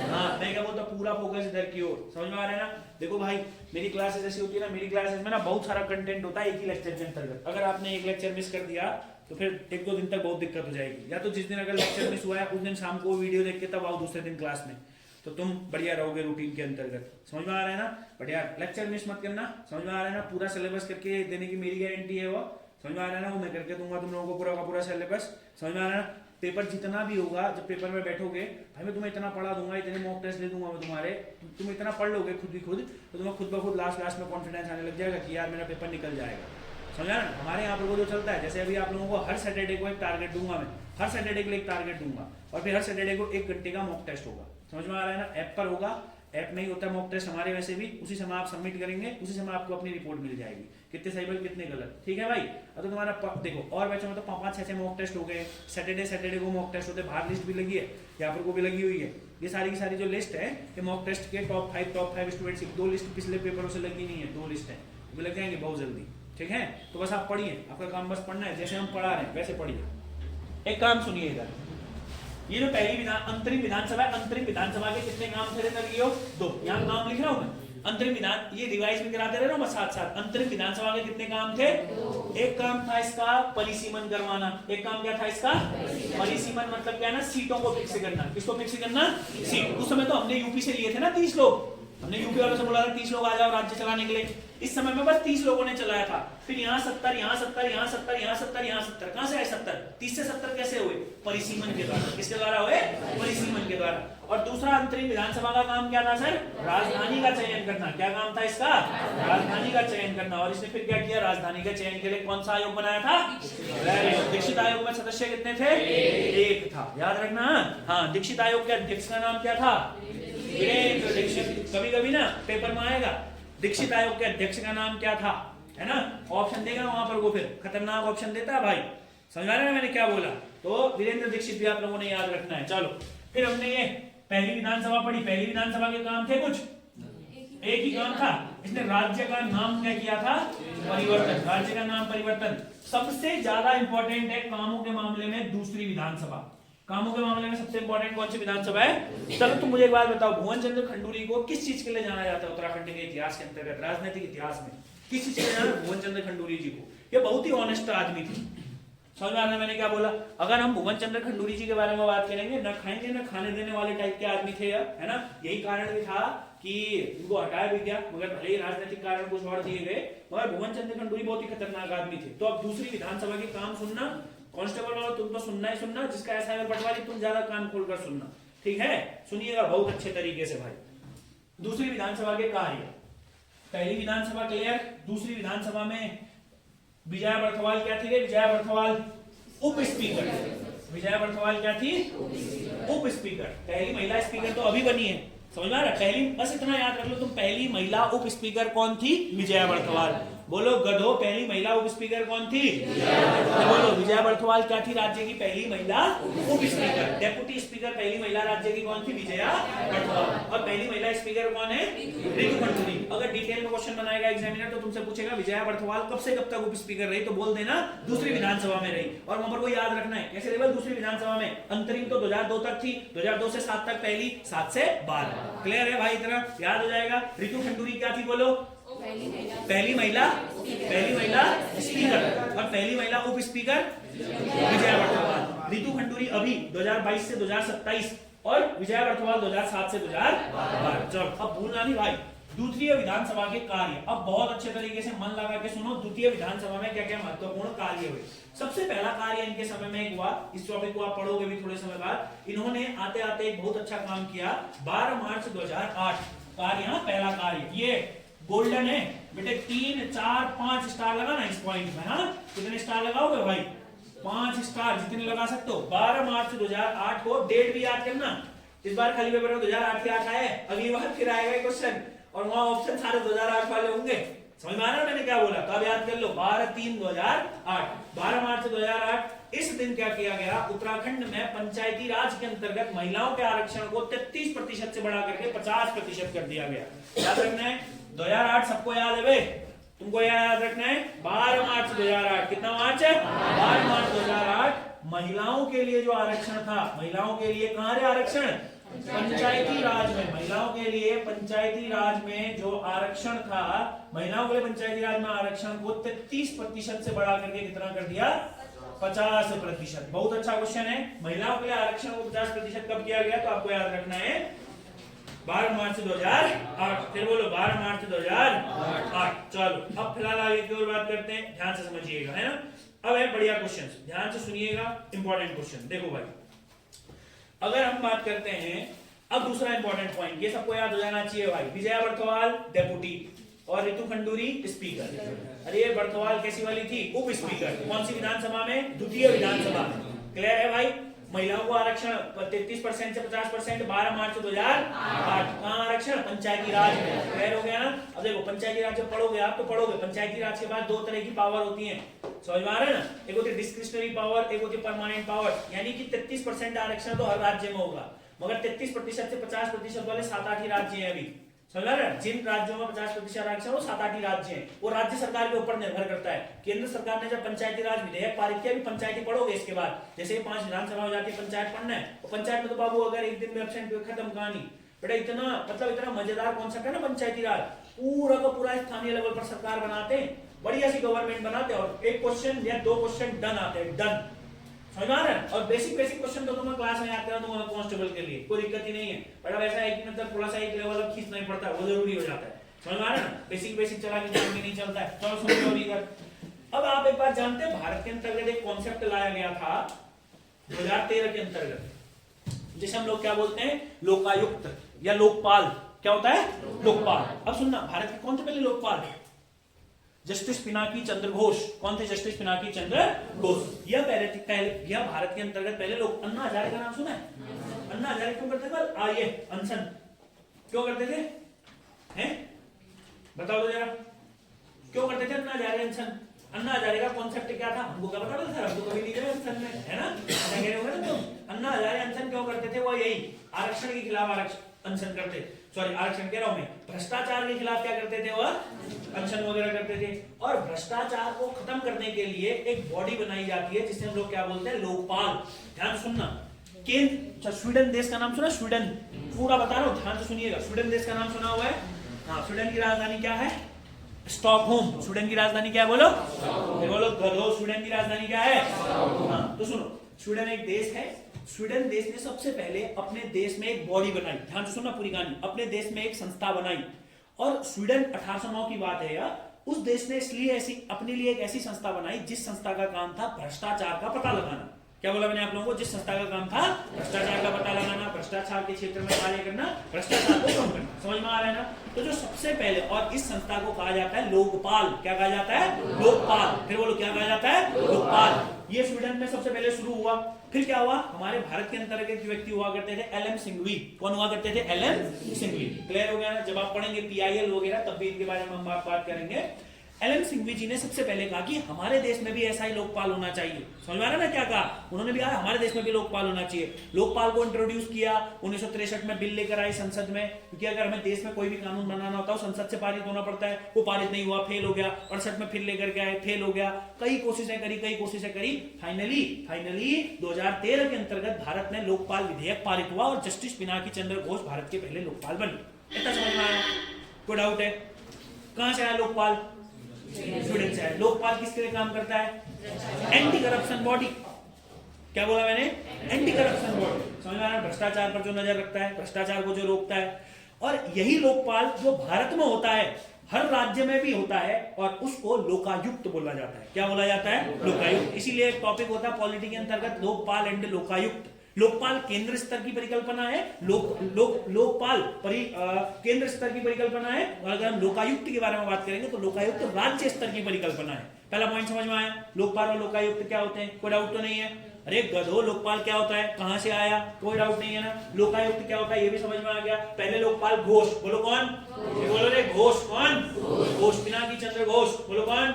हाँ, मैं क्या बोलता, पूरा फोकस इधर की ओर। समझ में आ रहा है ना। देखो भाई, मेरी क्लासेस ऐसी होती है ना, मेरी क्लासेस में ना बहुत सारा कंटेंट होता है एक ही लेक्चर के अंतर्गत। अगर आपने एक लेक्चर मिस कर दिया तो फिर 1-2 दिन तक बहुत दिक्कत हो जाएगी। या तो जिस दिन अगर लेक्चर मिस हुआ है उस दिन शाम को वीडियो देख के तब आओ दूसरे दिन क्लास में, तो तुम बढ़िया रहोगे रूटीन के अंतर्गत। समझ में आ रहा है ना, बढ़िया लेक्चर मिस मत करना। समझ में आ रहा है ना, पूरा सिलेबस करके देने की मेरी गारंटी है वो। समझ में आ रहा है ना, वो मैं करके दूंगा तुम लोगों को पूरा का पूरा सिलेबस। समझ में आ रहा है ना। पेपर जितना भी होगा, जब पेपर में बैठोगे भाई मैं तुम्हें इतना पढ़ा दूंगा, इतने मॉक टेस्ट ले दूंगा मैं तुम्हारे, तुम इतना पढ़ लोगे खुद ही खुद, तो तुम्हें खुद ब खुद लास्ट में कॉन्फिडेंस आने लग जाएगा कि यार मेरा पेपर निकल जाएगा। समझा ना। हमारे यहाँ पर वो जो चलता है, जैसे अभी आप लोगों को हर सैटरडे को एक टारगेट दूंगा मैं, हर सैटरडे के लिए एक टारगेट दूंगा, और फिर हर सैटरडे को 1 घंटे का मॉक टेस्ट होगा। समझ में आ रहा है ना। ऐप पर होगा, ऐप में ही होता है मॉक टेस्ट हमारे वैसे भी, उसी समय आप सबमिट करेंगे, उसी समय आपको अपनी रिपोर्ट मिल जाएगी, कितने सही बल कितने गलत। ठीक है भाई। अब तो तुम्हारा देखो, और बैचों में तो 5-6 मॉक टेस्ट हो गए, सैटरडे को मॉक टेस्ट होते हैं, बाहर लिस्ट भी लगी है, यहाँ पर को भी लगी हुई है। ये सारी की सारी जो लिस्ट है ये मॉक टेस्ट के टॉप 5 स्टूडेंट्स की, 2 लिस्ट पिछले पेपरों से लगी नहीं है, 2 लिस्ट है, वो लग जाएंगे बहुत जल्दी। ठीक है, तो बस आप पढ़िए, आपका काम बस पढ़ना है, जैसे हम पढ़ा रहे हैं वैसे पढ़िए। एक काम सुनिए इधर, ये जो पहली अंतरिम विधानसभा है, अंतरिम विधानसभा के कितने काम थे नरगियो? 2। यहाँ नाम लिख रहा हूं मैं, अंतरिम विधान, ये रिवाइज भी कराते रह रहा हूं साथ साथ। अंतरिम विधानसभा के कितने काम थे? 2। एक काम था इसका परिसीमन करवाना। एक काम क्या था इसका? परिसीमन मतलब क्या है ना, सीटों को फिक्स करना। किसको फिक्स करना? सीट। उस समय तो हमने यूपी से लिए थे ना 30 लोग, हमने यूपी वालों से बोला था 30 लोग आ जाओ राज्य चलाने के लिए। इस समय में बस 30 लोगों ने चलाया था। फिर यहाँ 70, यहाँ 70, यहाँ 70, यहाँ 70, यहाँ 70, कहां से आए 70? 30 से 70 कैसे हुए? परिसीमन के द्वारा। किसके द्वारा हुए? परिसीमन के द्वारा। और दूसरा अंतरिम विधानसभा का काम क्या था सर? राजधानी का चयन करना। क्या काम था इसका? राजधानी का चयन करना। और इसने फिर क्या किया? राजधानी के चयन के लिए कौन सा आयोग बनाया था? दीक्षित आयोग में सदस्य कितने थे? 1 था, याद रखना। हाँ, दीक्षित आयोग के अध्यक्ष का नाम क्या था? वीरेंद्र दीक्षित। कभी कभी ना पेपर में आएगा दीक्षित आयोग के अध्यक्ष का नाम क्या था, है ना, ऑप्शन देगा वहां पर, वो फिर खतरनाक ऑप्शन देता है भाई। समझ आ रहा है मैंने क्या बोला? तो वीरेंद्र दीक्षित भी आप लोगों ने याद रखना है। चलो, फिर हमने ये पहली विधानसभा पढ़ी। पहली विधानसभा के काम थे कुछ, एक ही काम था, इसने राज्य का नाम क्या किया था? परिवर्तन। राज्य का नाम परिवर्तन। सबसे ज्यादा इंपॉर्टेंट है कामों के मामले में दूसरी विधानसभा। कामों के मामले में सबसे इंपॉर्टेंट कौन सी विधानसभा है? चलो तुम मुझे एक बात बताओ, भुवन चंद्र खंडूरी को किस चीज के लिए जाना जाता है उत्तराखंड के इतिहास के अंतर्गत, राजनीतिक इतिहास में किस चीज के लिए जाना? भुवन चंद्र खंडूरी जी को। ये बहुत ही ऑनेस्ट आदमी थे। समझ में आ रहा है मैंने क्या बोला? अगर हम भुवन चंद्र खंडूरी जी के बारे में बात करेंगे, न खाएंगे न खाने देने वाले टाइप के आदमी थे, है ना। यही कारण भी था कि इनको हटाया भी गया, मगर भले ही राजनीतिक कारण कुछ और दिए गए, मगर भुवन चंद्र खंडूरी बहुत ही खतरनाक आदमी थे। तो अब दूसरी विधानसभा के काम सुनना, कांस्टेबल वालों तुम तो सुनना ही सुनना, जिसका ऐसा है पटवारी तुम ज्यादा कान खोलकर सुनना, ठीक है? सुनिएगा बहुत अच्छे तरीके से भाई। दूसरी विधानसभा के कार्य, पहली विधानसभा क्लियर, दूसरी विधानसभा में विजया बर्थवाल क्या थी? विजया बर्थवाल उप स्पीकर। विजया बर्थवाल क्या थी? उप स्पीकर। पहली महिला स्पीकर तो अभी बनी है, समझ में आ रहा? पहली, बस इतना याद रख लो तुम, पहली महिला उप स्पीकर कौन थी? विजया बर्थवाल। बोलो गधो, पहली महिला उप स्पीकर कौन थी? बोलो विजया बर्थवाल क्या थी? राज्य की पहली महिला उप स्पीकर। डेप्यूटी स्पीकर पहली महिला राज्य की कौन थी? विजया बर्थवाल। और पहली महिला स्पीकर कौन है? रितु खंडूरी। अगर डिटेल में क्वेश्चन बनाएगा एग्जामिनर तो तुमसे पूछेगा विजया बर्थवाल कब से कब तक उप स्पीकर रही, तो बोल देना दूसरी विधानसभा में रही। और नंबर को याद रखना है कैसे लेवल दूसरी विधानसभा में, अंतरिम तो 2002 तक थी, 2002 से 7 तक पहली, 7 से 12। क्लियर है भाई? इतना याद हो जाएगा। रितु खंडूरी क्या थी? बोलो पहली महिला स्पीकर। और पहली महिला उप स्पीकर विजया बर्थवाल। रितु खंडूरी अभी 2022 से 2027 और विजया बर्थवाल 2007 से 2012। चलो अब भूलना नहीं भाई। द्वितीय विधानसभा के कार्य, अब बहुत अच्छे तरीके से मन लगा के सुनो, द्वितीय विधानसभा में क्या क्या महत्वपूर्ण कार्य हुए। सबसे पहला कार्य इनके समय में हुआ, इस टॉपिक को आप पढ़ोगे भी थोड़े समय बाद। इन्होंने आते आते एक बहुत अच्छा काम किया। 12 मार्च 2008 कार्य, यहाँ पहला कार्य ये गोल्डन है बेटे, 3 4 5 स्टार लगा ना इस पॉइंट में। हाँ कितने स्टार लगाओगे भाई? 5 स्टार, जितने लगा सकते हो। 12 मार्च 2008 को, डेट भी याद करना। इस बार खाली पेपर में 2008 के 8 आए, अगली बार फिर आएगा क्वेश्चन और वहां ऑप्शन सारे 2008 वाले होंगे। समझ में आ रहा है मैंने क्या बोला? तो अब याद कर लो 12/3/2008, 12 मार्च 2008। इस दिन क्या किया गया? उत्तराखंड में पंचायती राज के अंतर्गत महिलाओं के आरक्षण को 33% से बढ़ा करके 50% कर दिया गया। याद रखना है 2008, सबको याद है भाई? तुमको याद रखना है 12 मार्च 2008। कितना मार्च है? 12 मार्च 2008। महिलाओं के लिए जो आरक्षण था, महिलाओं के लिए कहां रे आरक्षण? पंचायती राज में। महिलाओं के लिए पंचायती राज में जो आरक्षण था, महिलाओं के लिए पंचायती राज में आरक्षण को 33% से बढ़ा करके कितना कर दिया? 50%। बहुत अच्छा क्वेश्चन है। महिलाओं के लिए आरक्षण को 50% कब किया गया? तो आपको याद रखना है 12 मार्च 2008। फिर बोलो 12 मार्च 2008। चलो अब फिलहाल आगे की ओर बात करते हैं, ध्यान से समझिएगा, है ना? अब है बढ़िया क्वेश्चन, ध्यान से सुनिएगा, इंपॉर्टेंट क्वेश्चन। देखो भाई, अगर हम बात करते हैं, अब दूसरा इंपॉर्टेंट पॉइंट, ये सबको याद हो जाना चाहिए भाई। विजया बर्थवाल डेप्यूटी और रितु खंडूरी स्पीकर। अरे ये बर्थवाल कैसी वाली थी? उप स्पीकर। कौन सी विधानसभा में? द्वितीय विधानसभा। क्लियर है भाई? महिलाओं को आरक्षण 33% से 50%, 12 मार्च 2008। कहां आरक्षण? पंचायती राज में। क्लियर हो गया ना? अब देखो पंचायती राज जब पढ़ोगे आप तो पढ़ोगे पंचायती राज के बाद 2 तरह की पावर होती है, समझ में आ रहा है ना? एक होती है डिस्क्रिशनरी पावर, एक होती है परमानेंट पावर। यानी कि 33% आरक्षण तो हर राज्य में होगा, मगर 33% से 50% वाले 7-8 ही राज्य हैं अभी, समझ रहे हैं? जिन राज्यों में 50% आरक्षण वो 7-8 ही राज्य हैं। वो राज्य सरकार के ऊपर निर्भर करता है। केंद्र सरकार ने जब पंचायती राज विधेयक पारित किया, भी पंचायती पढ़ोगे इसके बाद, जैसे 5 विधानसभा हो जाती है, पंचायत पढ़ना है, और पंचायत में तो बाबू अगर एक दिन में एब्सेंट हुए खत्म कहानी। बेटा इतना मतलब इतना मजेदार कॉन्सेप्ट है ना पंचायती राज, पूरा का पूरा स्थानीय लेवल पर सरकार बनाते हैं, बढ़िया सी गवर्नमेंट बनाते हैं, और एक क्वेश्चन या 2 क्वेश्चन डन आते हैं, डन। समझ में आ रहा है? और बेसिक क्वेश्चन तो तुम्हें क्लास में याद करना दूंगा कांस्टेबल के लिए, कोई दिक्कत ही नहीं है। बट अब ऐसा है कि मतलब थोड़ा सा एक लेवल अब खींचना ही पड़ता है, वो जरूरी हो जाता है। समझ में आ रहा है? बेसिक चला के जान के नहीं चलता है। चलो सुनो अभी कर। अब आप एक बात जानते हैं, भारत के अंतर्गत एक कॉन्सेप्ट लाया गया था 2013 के अंतर्गत, जिसे हम लोग क्या बोलते हैं? लोकायुक्त या लोकपाल। क्या होता है? लोकपाल। अब सुनना, भारत के कौन थे पहले लोकपाल? जस्टिस पिनाकी चंद्र घोष। कौन थे? जस्टिस पिनाकी चंद्र घोष। यह यह भारत के अंतर्गत पहले लोग। अन्ना हजारे का नाम सुना है? अन्ना हजारे क्यों करते थे? आइए अनशन क्यों करते थे? हैं? बताओ तो जरा, क्यों करते थे अन्ना हजारे अनशन? अन्ना हजारे का कॉन्सेप्ट क्या था? हमको क्या पता था? हमको कभी नहीं गए अनशन में, है ना? क्या कह रहे हो ना तुम? अन्ना हजारे अनशन क्यों करते थे? वो यही आरक्षण के खिलाफ आरक्षण अनशन करते, सॉरी आरक्षण कह रहा हूं मैं, भ्रष्टाचार के खिलाफ क्या करते थे? वह अनशन वगैरह करते थे। और भ्रष्टाचार को खत्म करने के लिए एक बॉडी बनाई जाती है जिसे हम लोग क्या बोलते हैं? लोकपाल। ध्यान सुनना, केंद्र स्वीडन देश का नाम सुना? स्वीडन, पूरा बता रहा हूं, ध्यान से सुनिएगा। स्वीडन देश का नाम सुना हुआ है? हाँ। स्वीडन की राजधानी क्या है? स्टॉकहोम। स्वीडन की राजधानी क्या है? बोलो बोलो गधो, स्वीडन की राजधानी क्या है? हाँ तो सुनो, स्वीडन एक देश है स्वीडन देश ने सबसे पहले अपने देश में एक बॉडी बनाई, ध्यान से सुनना पूरी कहानी, अपने देश में एक संस्था बनाई। और स्वीडन 1809 की बात है यार, उस देश ने इसलिए ऐसी अपने लिए एक ऐसी संस्था बनाई जिस संस्था का काम था भ्रष्टाचार का पता लगाना। क्या बोला मैंने आप लोगों को? जिस संस्था का काम था भ्रष्टाचार का पता लगाना, भ्रष्टाचार के क्षेत्र में कार्य करना, भ्रष्टाचार को कम करना। समझ में आ रहा है ना? तो जो सबसे पहले, और इस संस्था को कहा जाता है लोकपाल। क्या कहा जाता है? लोकपाल। फिर बोलो क्या कहा जाता है? लोकपाल। ये स्वीडन में सबसे पहले शुरू हुआ। फिर क्या हुआ? हमारे भारत के अंतर्गत एक व्यक्ति हुआ करते थे एल एम सिंघवी। कौन हुआ करते थे? L M Singhvi. क्लियर हो गया ना? जब आप पढ़ेंगे PIL वगैरह तब भी इनके बारे में हम बात करेंगे। एल एम सिंघवी जी ने सबसे पहले कहा कि हमारे देश में भी ऐसा ही लोकपाल होना चाहिए। समझ में आ रहा है ना क्या कहा उन्होंने? भी हमारे देश में भी लोकपाल होना चाहिए। लोकपाल को इंट्रोड्यूस किया 1963 में, बिल लेकर आई संसद में, क्योंकि अगर हमें देश में कोई भी कानून बनाना होता है संसद से पारित होना पड़ता है। वो पारित नहीं हुआ, फेल हो गया। 68 में फिर लेकर के आए, फेल हो गया। कई कोशिशें करी, फाइनली 2013 के अंतर्गत भारत में लोकपाल विधेयक पारित हुआ और जस्टिस पिनाकी चंद्र घोष भारत के पहले लोकपाल बने। इतना समझ में आया? कोई डाउट है? कहां से आया लोकपाल? स्वीडन से आया। लोकपाल किसके लिए काम करता है? Anti corruption body. क्या बोला मैंने? Anti corruption body. समझ में आ रहा है? भ्रष्टाचार पर जो नजर रखता है, भ्रष्टाचार को जो रोकता है। और यही लोकपाल जो भारत में होता है, हर राज्य में भी होता है, और उसको लोकायुक्त बोला जाता है। क्या बोला जाता है? लोकायुक्त। इसीलिए एक टॉपिक होता है पॉलिटी के अंतर्गत, लोकपाल एंड लोकायुक्त। लोकपाल केंद्र स्तर की परिकल्पना है, लोकपाल केंद्र स्तर की परिकल्पना है, और अगर हम लोकायुक्त के बारे में बात करेंगे तो लोकायुक्त राज्य स्तर की परिकल्पना है। पहला पॉइंट समझ में आया? लोकपाल और लोकायुक्त क्या होते हैं? कोई डाउट तो नहीं है? अरे गधो, लोकपाल क्या होता है, कहां से आया? कोई डाउट नहीं है ना? लोकायुक्त क्या होता है ये भी समझ में आ गया। पहले लोकपाल घोष, बोलो कौन? बोलो रे घोष। कौन? घोष, पिनाकी चंद्र घोष। बोलो कौन?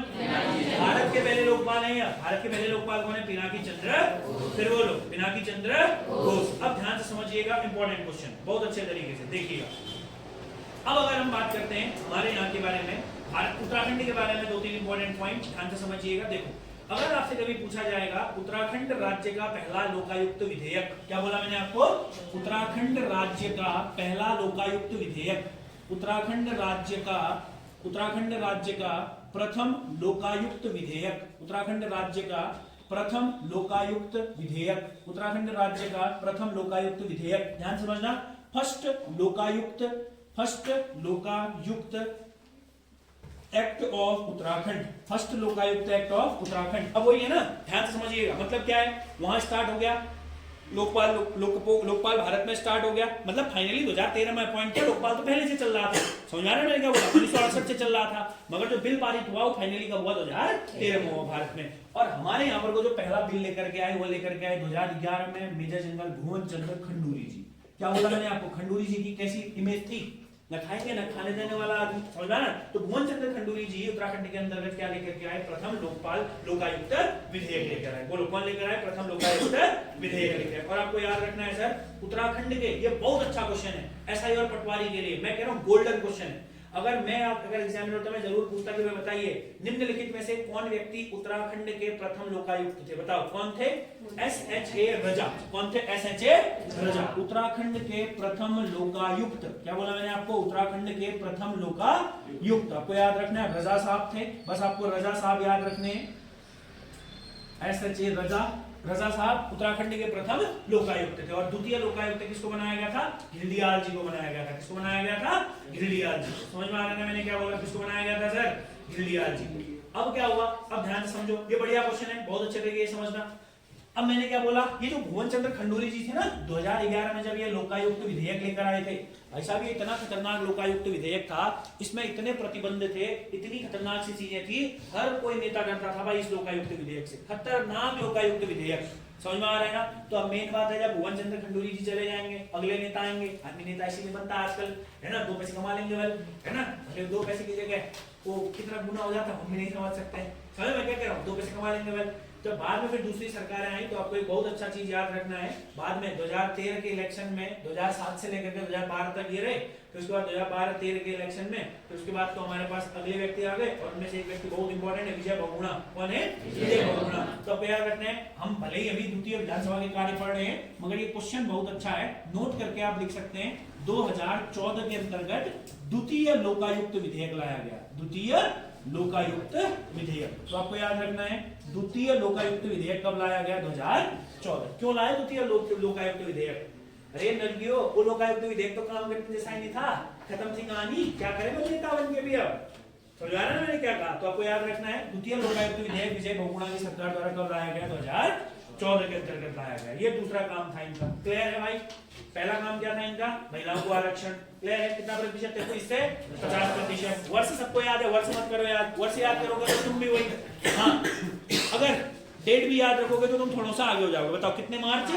भारत के पहले लोकपाल है। भारत के पहले लोकपाल कौन है? पिनाकी चंद्र। फिर बोलो पिनाकी चंद्र घोष। अब ध्यान से समझिएगा, इंपॉर्टेंट क्वेश्चन, बहुत अच्छे तरीके से देखिएगा। अब अगर हम बात करते हैं हमारे यहाँ के बारे में, उत्तराखंड के बारे में, 2-3 इंपॉर्टेंट पॉइंट ध्यान से समझिएगा। देखो, अगर आपसे कभी पूछा जाएगा उत्तराखंड राज्य का पहला लोकायुक्त विधेयक, क्या बोला मैंने आपको? उत्तराखंड राज्य का पहला लोकायुक्त विधेयक, उत्तराखंड राज्य का प्रथम लोकायुक्त विधेयक, उत्तराखंड राज्य का प्रथम लोकायुक्त विधेयक, उत्तराखंड राज्य का प्रथम लोकायुक्त विधेयक। ध्यान समझना, first Lokayukta act of Uttarakhand, first Lokayukta act of Uttarakhand. अब वही है ना, ध्यान से समझिएगा। मतलब क्या है? वहां स्टार्ट हो गया लोकपाल भारत में स्टार्ट हो गया, मतलब फाइनली 2013 में अपॉइंट किया। लोकपाल तो पहले से चल रहा था, समझ आ रहा है मैंने क्या बोला? 1968 से चल रहा था, मगर जो बिल पारित हुआ वो फाइनली कब हुआ? 2013 में हुआ भारत में। और हमारे यहाँ पर को जो पहला बिल लेकर के आए, वो लेकर के आए 2011 में मेजर जनरल भुवन चंद्र खंडूरी जी। क्या बोला मैंने आपको? खंडूरी जी की कैसी इमेज थी? न खाएंगे न खाने देने वाला आदमी, समझ ना? तो भुवन चंद्र खंडूरी जी उत्तराखंड के अंतर्गत क्या लेकर के आए? प्रथम लोकायुक्त विधेयक लेकर आए। बोलो कौन लेकर आए? प्रथम लोकायुक्त विधेयक लेकर आए। और आपको याद रखना है सर, उत्तराखंड के, ये बहुत अच्छा क्वेश्चन है SI और पटवारी के लिए, मैं कह रहा हूँ गोल्डन क्वेश्चन है। अगर एग्जामिनर होता मैं जरूर पूछता कि बताइए निम्नलिखित में से कौन व्यक्ति उत्तराखंड के प्रथम लोकायुक्त थे? बताओ कौन थे? SHA रजा। कौन थे? SHA रजा, उत्तराखंड के प्रथम लोकायुक्त। क्या बोला मैंने आपको? उत्तराखंड के प्रथम लोकायुक्त। आपको याद रखना है रजा साहब थे, बस आपको रजा साहब याद रखने हैं। SHA रजा साहब उत्तराखंड के प्रथम लोकायुक्त थे। और द्वितीय लोकायुक्त किसको बनाया गया था? घिरलियाल जी को बनाया गया था। किसको बनाया गया था? घिरलियाल जी। समझ में आ रहा है मैंने क्या बोला? किसको बनाया गया था सर? घिरलियाल जी। अब क्या हुआ? अब ध्यान से समझो, ये बढ़िया क्वेश्चन है, बहुत अच्छे तरीके से समझना। अब मैंने क्या बोला? ये जो भुवन चंद्र खंडूरी जी थे ना, 2011 में जब ये लोकायुक्त विधेयक लेकर आए थे, ऐसा भी इतना खतरनाक लोकायुक्त विधेयक था, इसमें इतने प्रतिबंध थे, इतनी खतरनाक सी चीजें थी, हर कोई नेता डरता था भाई इस लोकायुक्त विधेयक से। खतरनाक लोकायुक्त विधेयक, समझ में आ रहा है ना? तो अब मेन बात है, जब भुवन चंद्र खंडूरी जी चले जाएंगे, अगले नेता आएंगे। आदमी नेता इसीलिए बनता है आजकल, है ना? 2 पैसे कमा लेंगे बल, है ना? 2 पैसे की जगह वो कितना गुना हो जाता हम भी नहीं समझ सकते हैं। समझ में क्या कह रहा हूँ? 2 पैसे कमा लेंगे बल। जब बाद में फिर दूसरी सरकारें आई तो आपको एक बहुत अच्छा चीज याद रखना है, बाद में 2013 के इलेक्शन में 2007 से लेकर के 2012 तक ये रहे, फिर उसके बाद 2012-13 के इलेक्शन में, फिर उसके बाद तो हमारे पास अगले व्यक्ति आ गए, और उनमें से एक व्यक्ति बहुत इंपॉर्टेंट है, विजय बहुगुणा। कौन है? विजय बहुगुणा। तो आपको याद रखना है, हम भले ही अभी द्वितीय विधानसभा के कार्य पढ़ रहे हैं, मगर ये क्वेश्चन बहुत अच्छा है, नोट करके आप लिख सकते हैं। 2014 के अंतर्गत द्वितीय लोकायुक्त विधेयक लाया गया, द्वितीय लोकायुक्त विधेयक। तो आपको याद रखना है द्वितीय लोकायुक्त विधेयक कब लाया गया? 2014। क्यों लाया द्वितीय लोकायुक्त विधेयक? अरे नरगियो, वो लोकायुक्त विधेयक तो काम करने जैसा ही नहीं था, खत्म थी कहानी। क्या करेंगे नेता बन के भी अब? समझा रहे ना मैंने क्या कहा? तो आपको याद रखना है द्वितीय लोकायुक्त विधेयक विजय बहुगुणा की सरकार द्वारा कब लाया गया? 2014 के अंतर्गत लाया गया। ये दूसरा काम था इनका। क्लियर है भाई? पहला काम क्या था इनका? महिलाओं को आरक्षण। क्लियर है? कितना प्रतिशत? देखो इससे 50%। वर्ष सबको याद है? वर्ष मत करो याद, वर्ष याद करोगे तो तुम भी वही। हाँ, अगर डेट भी याद रखोगे तो तुम थोड़ा सा आगे हो जाओगे। बताओ कितने मार्च?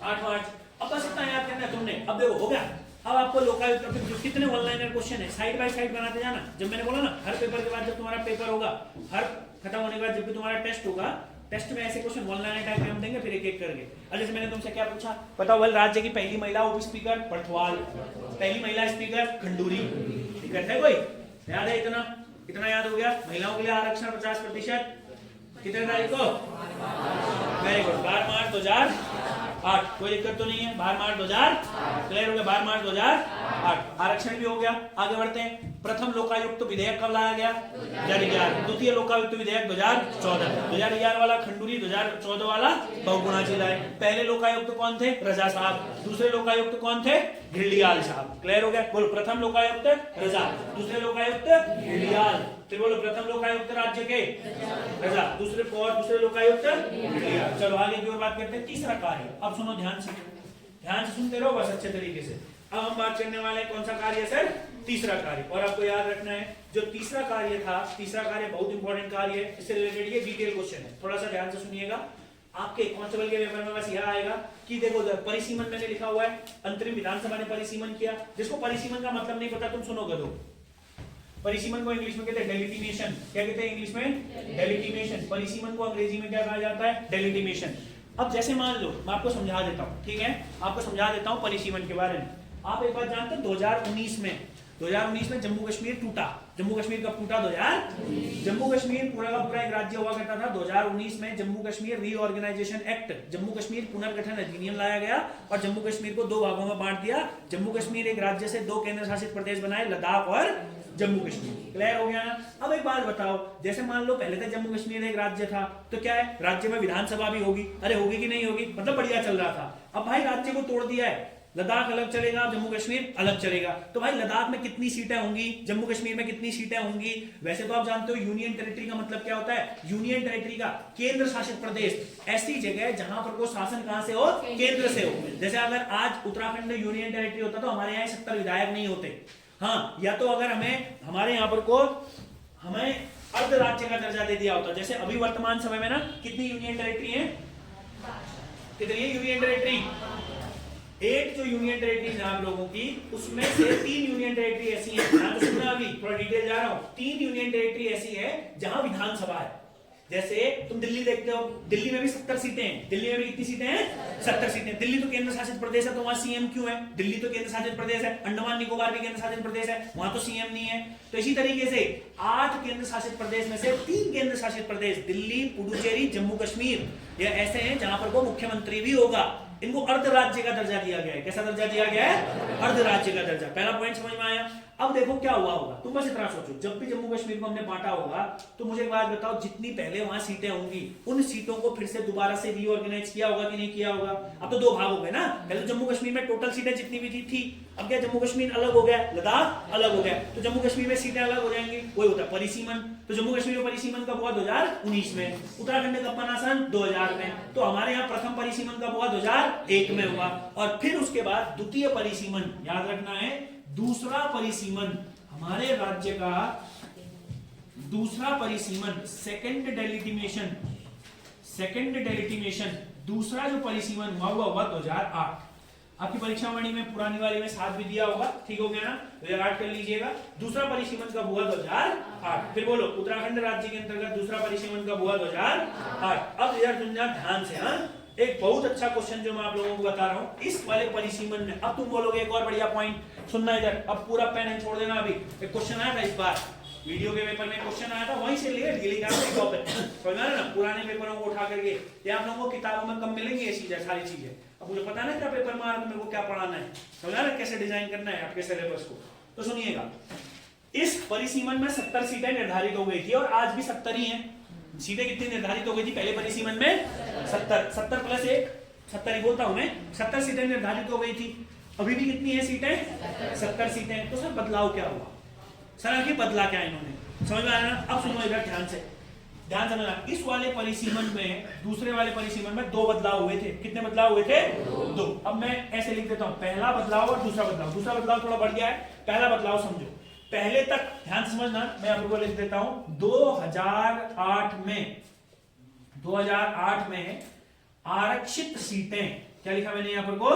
8 मार्च। अब बस इतना याद करना है तुमने। अब देखो हो गया। अब आपको लोकायुक्त कितने वन लाइनर क्वेश्चन है, साइड बाय साइड बनाते जाना। जब मैंने बोला ना हर पेपर के बाद जब तुम्हारा पेपर होगा, हर खत्म होने के बाद जब भी तुम्हारा टेस्ट होगा, टेस्ट में ऐसे क्वेश्चन वन लाइनर टाइप में हम देंगे, फिर एक एक करके। अब जैसे मैंने तुमसे क्या पूछा, बताओ वेल राज्य की पहली महिला उप स्पीकर पर्थवाल, पहली महिला स्पीकर खंडूरी। दिक्कत है कोई? याद है? इतना इतना याद हो गया। महिलाओं के लिए आरक्षण 50%। कितने तारीख को? वेरी गुड, 12 मार्च 2008। कोई दिक्कत तो नहीं है? 12 मार्च 2000 क्लियर हो गया? 12 मार्च 2008 आरक्षण भी हो गया। आगे बढ़ते हैं। प्रथम लोकायुक्त विधेयक कब लाया गया? 2011। द्वितीय लोकायुक्त विधेयक 2014। 2011 वाला खंडूरी, 2014 वाला बहुगुणा जी लाए। पहले लोकायुक्त कौन थे? रजा साहब। दूसरे लोकायुक्त कौन थे? घिरलियाल साहब। क्लियर हो गया? बोलो प्रथम लोकायुक्त रजा, दूसरे लोकायुक्त घिरलियाल। फिर बोलो प्रथम लोकायुक्त राज्य के रजा, दूसरे लोकायुक्त घिरलियाल। चलो आगे की ओर बात करते हैं। तीसरा कार्य। अब सुनो ध्यान से सुनते रहो बस अच्छे तरीके से। अब हम बात करने वाले हैं कौन सा कार्य सर? तीसरा कार्य। और आपको याद रखना है जो तीसरा कार्य था, तीसरा कार्य बहुत इंपॉर्टेंट कार्य है। इससे रिलेटेड ये डिटेल क्वेश्चन है, थोड़ा सा ध्यान से सुनिएगा। आपके कांस्टेबल के पेपर में बस यह आएगा कि देखो परिसीमन मैंने लिखा हुआ है, अंतरिम विधानसभा ने परिसीमन किया। जिसको परिसीमन का मतलब नहीं पता तुम सुनोगे दो। परिसीमन को इंग्लिश में कहते हैं डेलिटिमेशन। क्या कहते हैं इंग्लिश में? डेलिटिमेशन। परिसीमन को अंग्रेजी में क्या कहा जाता है? डेलिटिमेशन। अब जैसे मान लो मैं आपको समझा देता हूँ, ठीक है? आपको समझा देता हूँ परिसीमन के बारे में। आप एक बात जानते हैं 2019 में जम्मू कश्मीर टूटा। जम्मू कश्मीर कब टूटा? 2000। जम्मू कश्मीर पूरा का पूरा एक राज्य हुआ करता था। 2019 में जम्मू कश्मीर रीऑर्गेनाइजेशन एक्ट, जम्मू कश्मीर पुनर्गठन अधिनियम लाया गया और जम्मू कश्मीर को दो भागों में बांट दिया। जम्मू कश्मीर एक राज्य से दो केंद्र शासित प्रदेश बनाए, लद्दाख और जम्मू कश्मीर। क्लियर हो गया ना? अब एक बात बताओ, जैसे मान लो पहले तक जम्मू कश्मीर एक राज्य था, तो क्या है राज्य में विधानसभा भी होगी। अरे होगी कि नहीं होगी? मतलब बढ़िया चल रहा था। अब भाई राज्य को तोड़ दिया है, लद्दाख अलग चलेगा, जम्मू कश्मीर अलग चलेगा। तो भाई लद्दाख में कितनी सीटें होंगी, जम्मू कश्मीर में कितनी सीटें होंगी? वैसे तो आप जानते हो यूनियन टेरिटरी का मतलब क्या होता है? यूनियन टेरिटरी का केंद्र शासित प्रदेश, ऐसी जगह जहां पर को शासन कहां से हो? केंद्र से हो। जैसे अगर आज उत्तराखंड में यूनियन टेरिटरी होता तो हमारे यहाँ 70 विधायक नहीं होते। हाँ, या तो अगर हमारे यहाँ पर को हमें अर्ध राज्य का दर्जा दे दिया होता। जैसे अभी वर्तमान समय में ना कितनी यूनियन टेरिटरी है? कितनी यूनियन टेरिटरी? 8 जो यूनियन टेरिटरीज हैं आप लोगों की, उसमें से 3 यूनियन टेरिटरी ऐसी हैं, ध्यान से सुनना, अभी थोड़ा डिटेल जा रहा हूं। 3 यूनियन टेरिटरी ऐसी है जहां विधानसभा है। जैसे तुम दिल्ली देखते हो, दिल्ली में भी 70 सीटें हैं। दिल्ली में भी कितनी सीटें हैं? 70 सीटें। दिल्ली तो केंद्र शासित प्रदेश है, तो वहां सीएम क्यों है? दिल्ली तो केंद्र शासित प्रदेश है। अंडमान निकोबार भी केंद्र शासित प्रदेश है, वहां तो सीएम नहीं है। तो इसी तरीके से 8 केंद्र शासित प्रदेश में से 3 केंद्र शासित प्रदेश, दिल्ली, पुडुचेरी, जम्मू कश्मीर, ये ऐसे हैं जहां पर वो मुख्यमंत्री भी होगा। इनको अर्ध राज्य का दर्जा दिया गया है। कैसा दर्जा दिया गया है? अर्ध राज्य का दर्जा। पहला पॉइंट समझ में आया? अब देखो क्या हुआ होगा, तुम बस इतना सोचो, जब भी जम्मू कश्मीर को हमने बांटा होगा तो मुझे एक बात बताओ, जितनी पहले वहां सीटें होंगी उन सीटों को फिर से दोबारा से रीऑर्गेनाइज किया होगा कि नहीं किया होगा? अब तो 2 भाग हो गए ना। पहले तो जम्मू कश्मीर में टोटल सीटें जितनी भी थी, अब क्या जम्मू कश्मीर अलग हो गया, लद्दाख अलग हो गया, तो जम्मू कश्मीर में सीटें अलग हो जाएंगी। वही होता है परिसीमन। तो जम्मू कश्मीर में परिसीमन कब हुआ? 2019 में। उत्तराखंड का बना सन 2000 में। तो हमारे यहाँ प्रथम परिसीमन कब हुआ? 2001 में हुआ। और फिर उसके बाद द्वितीय परिसीमन, याद रखना है, दूसरा परिसीमन हमारे राज्य का दूसरा परिसीमन, सेकंड डेलिटिमेशन, दूसरा जो परिसीमन हुआ 2008। आपकी परीक्षा वाणी में पुरानी वाली में 7 भी दिया होगा, ठीक हो गया ना? 2008 कर लीजिएगा। दूसरा परिसीमन कब हुआ? 2008। फिर बोलो उत्तराखंड राज्य के अंतर्गत दूसरा परिसीमन कब हुआ? 2008। अब यार सुनना ध्यान से, हाँ, एक बहुत अच्छा क्वेश्चन जो मैं आप लोगों को बता रहा हूं, इस वाले परिसीमन में अब तुम बोलोगे एक और बढ़िया पॉइंट, सुनना इधर। अब पूरा पेन छोड़ देना। अभी एक क्वेश्चन आया था इस बार वीडियो के पेपर में, क्वेश्चन आया था, वहीं से ले समझ ना, पुराने पेपरों को उठा करके। ये आप लोगों को किताबों में कम मिलेंगी ये चीजें, सारी चीजें। अब मुझे पता ना क्या पेपर में मेरे को क्या पढ़ाना है, समझा ना, कैसे डिजाइन करना है आपके सिलेबस को। तो सुनिएगा, इस परिसीमन में 70 सीटें निर्धारित हो गई थी और आज भी 70 ही हैं। सीटें कितनी निर्धारित हो गई थी पहले परिसीमन में? 70 प्लस 1, 70 ही बोलता हूं मैं, 70 सीटें निर्धारित हो गई थी। अभी भी कितनी है सीटें? 70 सीटें। तो सर बदलाव क्या हुआ? सर आखिर बदला क्या इन्होंने? समझ में आ रहा है ना? अब सुनो इधर ध्यान समझना। इस वाले परिसीमन में, दूसरे वाले परिसीमन में 2 बदलाव हुए थे। कितने बदलाव हुए थे? 2। अब मैं ऐसे लिख देता हूं, पहला बदलाव और दूसरा बदलाव। दूसरा बदलाव थोड़ा बढ़ गया है, पहला बदलाव समझो। पहले तक ध्यान समझना, मैं आपको लिख देता हूं। 2008 में आरक्षित सीटें, क्या लिखा मैंने यहां पर को?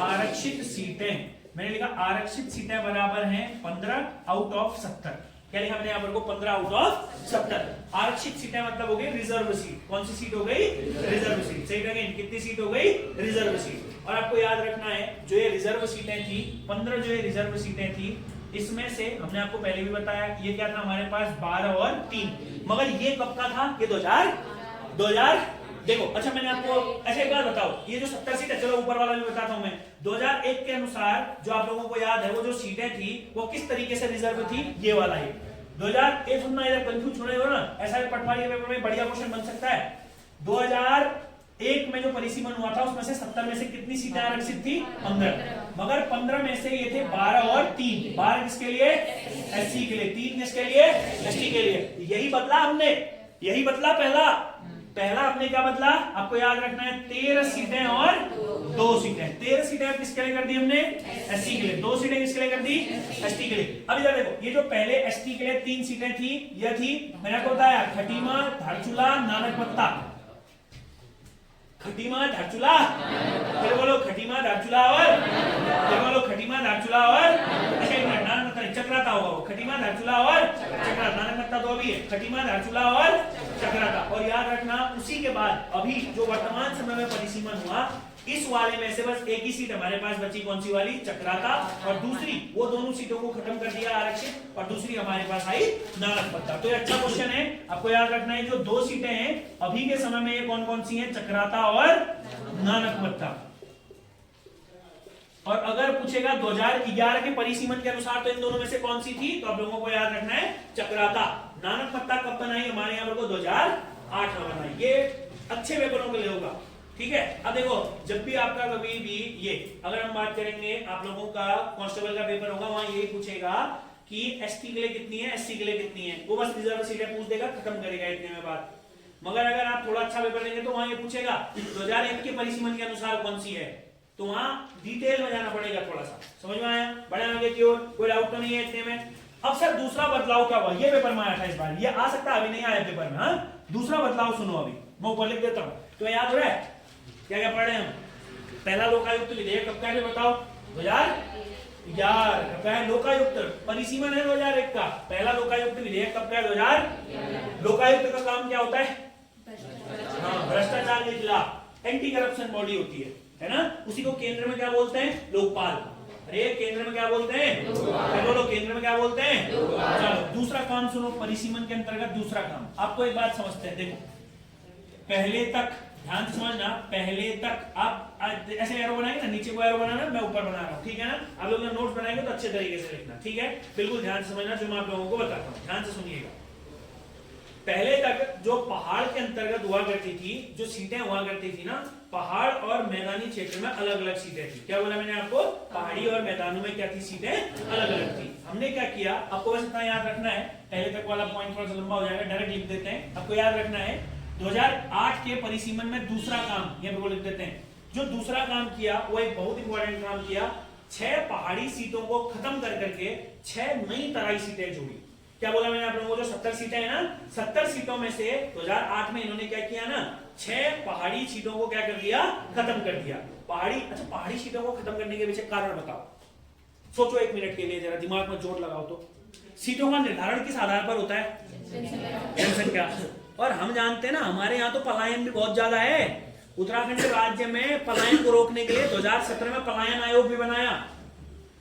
आरक्षित सीटें। मैंने लिखा आरक्षित सीटें बराबर हैं 15 आउट ऑफ 70। क्या लिखा मैंने यहां पर को? 15 आउट ऑफ 70। आरक्षित सीटें मतलब हो गई रिजर्व सीट। कौन सी सीट हो गई? Reserve seat. सही अगेन, कितनी सीट हो गई? Reserve seat. और आपको याद रखना है, जो ये रिजर्व सीटें थी, 15 जो ये रिजर्व सीटें थी, इसमें से हमने आपको पहले भी बताया, ये क्या था हमारे पास? 12 और 3। मगर ये कब का था? ये 2000 देखो, अच्छा मैंने आपको ऐसे एक बात बताओ, ये जो 70 सीट है, चलो ऊपर वाला भी बताता हूं मैं। 2001 के अनुसार जो आप लोगों को याद है, वो जो सीटें थी वो किस तरीके से रिजर्व थी? ये वाला है 2001। सुनना, इधर कंफ्यूज हो रहे हो ना, ऐसा पटवारी पेपर में बढ़िया क्वेश्चन बन सकता है। 2001 में जो परिसीमन हुआ था, उसमें से 70 में से कितनी सीटें आरक्षित थी? 15। मगर 15 में से ये थे 12 और 3। 12 किसके लिए? एससी के लिए। 3 किसके लिए? एसटी के लिए। यही बदला हमने, यही बदला पहला आपने क्या बदला? आपको याद रखना है, 13 सीटें और 2 सीटें। 13 सीटें किसके लिए कर दी हमने? एससी के लिए। 2 सीटें किसके लिए कर दी? एसटी के लिए। अब इधर देखो, ये जो पहले एसटी के लिए 3 सीटें थी, यह थी, मैंने आपको बताया, खटीमा, धारचूला, नानकमत्ता। खटीमा, धारचूला, फिर बोलो खटीमा, धारचूला और, फिर बोलो खटीमा, धारचूला और, नानकमत्ता चक्राता होगा वो। खटीमा, धारचूला और चक्राता। नानकमत्ता तो अभी है, खटीमा, धारचूला और चक्राता। और याद रखना, उसी के बाद अभी जो वर्तमान समय में परिसीमन हुआ, इस वाले में से बस एक ही सीट हमारे पास बची। कौन सी वाली? चक्राता। और दूसरी, वो दोनों सीटों को खत्म कर दिया आरक्षित, और दूसरी हमारे पास आई नानकमत्ता। तो ये अच्छा क्वेश्चन है, आपको याद रखना है। जो 2 सीटें हैं अभी के समय में, ये कौन कौन सी हैं? चक्राता और नानकमत्ता। और अगर पूछेगा 2011 के परिसीमन के अनुसार तो इन दोनों में से कौन सी थी, तो आप लोगों को याद रखना है चक्राता। नानकमत्ता कब बनाई? हमारे यहाँ पर 2008 में बनाई। ये अच्छे पेपरों के लिए होगा, ठीक है। अब देखो, जब भी आपका कभी भी ये, अगर हम बात करेंगे, आप लोगों का कांस्टेबल का पेपर होगा, वहां यही पूछेगा कि एसटी के लिए कितनी है, एससी के लिए कितनी है। वो बस रिजर्व सीटें पूछ देगा, खत्म करेगा इतने में बात। मगर अगर आप थोड़ा अच्छा पेपर देंगे तो वहां ये पूछेगा 2001 के परिसीमन के अनुसार कौन सी है, तो वहां डिटेल में जाना पड़ेगा थोड़ा सा। समझ में आया? बड़े आगे की ओर कोई डाउट तो नहीं है इतने में। अब सर दूसरा बदलाव क्या हुआ? ये पेपर में आया था इस बार, ये आ सकता है अभी नहीं आया पेपर में। हाँ, दूसरा बदलाव सुनो, अभी मैं ऊपर लिख देता हूं, तो याद हो रहा है क्या क्या पढ़ रहे हैं हम? पहला लोकायुक्त विधेयक कब का है बताओ? 2011 कब का है? लोकायुक्त परिसीमन है 2001 का। पहला लोकायुक्त विधेयक कब का है? 2000। लोकायुक्त का काम क्या होता है? हाँ, भ्रष्टाचार के खिलाफ एंटी करप्शन बॉडी होती है ना। उसी को केंद्र में क्या बोलते हैं? लोकपाल। अरे केंद्र में क्या बोलते हैं? बोलो, केंद्र में क्या बोलते हैं? चलो दूसरा काम सुनो, परिसीमन के अंतर्गत दूसरा काम। आपको एक बात समझते हैं, देखो पहले तक ध्यान से समझना, पहले तक आप ऐसे एरो बनाएंगे ना, नीचे को एरो बनाना, मैं ऊपर बना रहा हूँ, ठीक है ना। आप लोग नोट्स बनाएंगे तो अच्छे तरीके से लिखना, ठीक है। बिल्कुल ध्यान से समझना जो मैं आप लोगों को बताता हूँ, ध्यान से सुनिएगा। पहले तक जो पहाड़ के अंतर्गत हुआ करती थी, जो सीटें हुआ करती थी ना, पहाड़ और मैदानी क्षेत्र में अलग अलग सीटें थी। क्या बोला मैंने आपको? पहाड़ी और मैदानों में क्या थी? सीटें अलग अलग थी। हमने क्या किया, आपको बस इतना याद रखना है, पहले तक वाला पॉइंट थोड़ा सा लंबा हो जाएगा, डायरेक्ट लिख देते हैं। आपको याद रखना है 2008 के परिसीमन में दूसरा काम, ये लिख देते हैं। जो दूसरा काम किया वो एक बहुत इंपॉर्टेंट काम किया, 6 पहाड़ी सीटों को खत्म कर करके 6 नई तराई सीटें जोड़ी। क्या बोला मैंने आप लोगों को? जो 70 सीटें हैं ना, 70 सीटों में से 2008 में इन्होंने क्या किया ना, 6 पहाड़ी सीटों को क्या कर दिया? खत्म कर दिया। पहाड़ी, अच्छा पहाड़ी सीटों को खत्म करने के पीछे कारण बताओ, सोचो 1 मिनट के लिए, जरा दिमाग में जोर लगाओ। तो सीटों का निर्धारण किस आधार पर होता है? जनसंख्या। और हम जानते हैं ना, हमारे यहाँ तो पलायन भी बहुत ज्यादा है। उत्तराखंड राज्य में पलायन को रोकने के लिए 2017 में पलायन आयोग भी बनाया।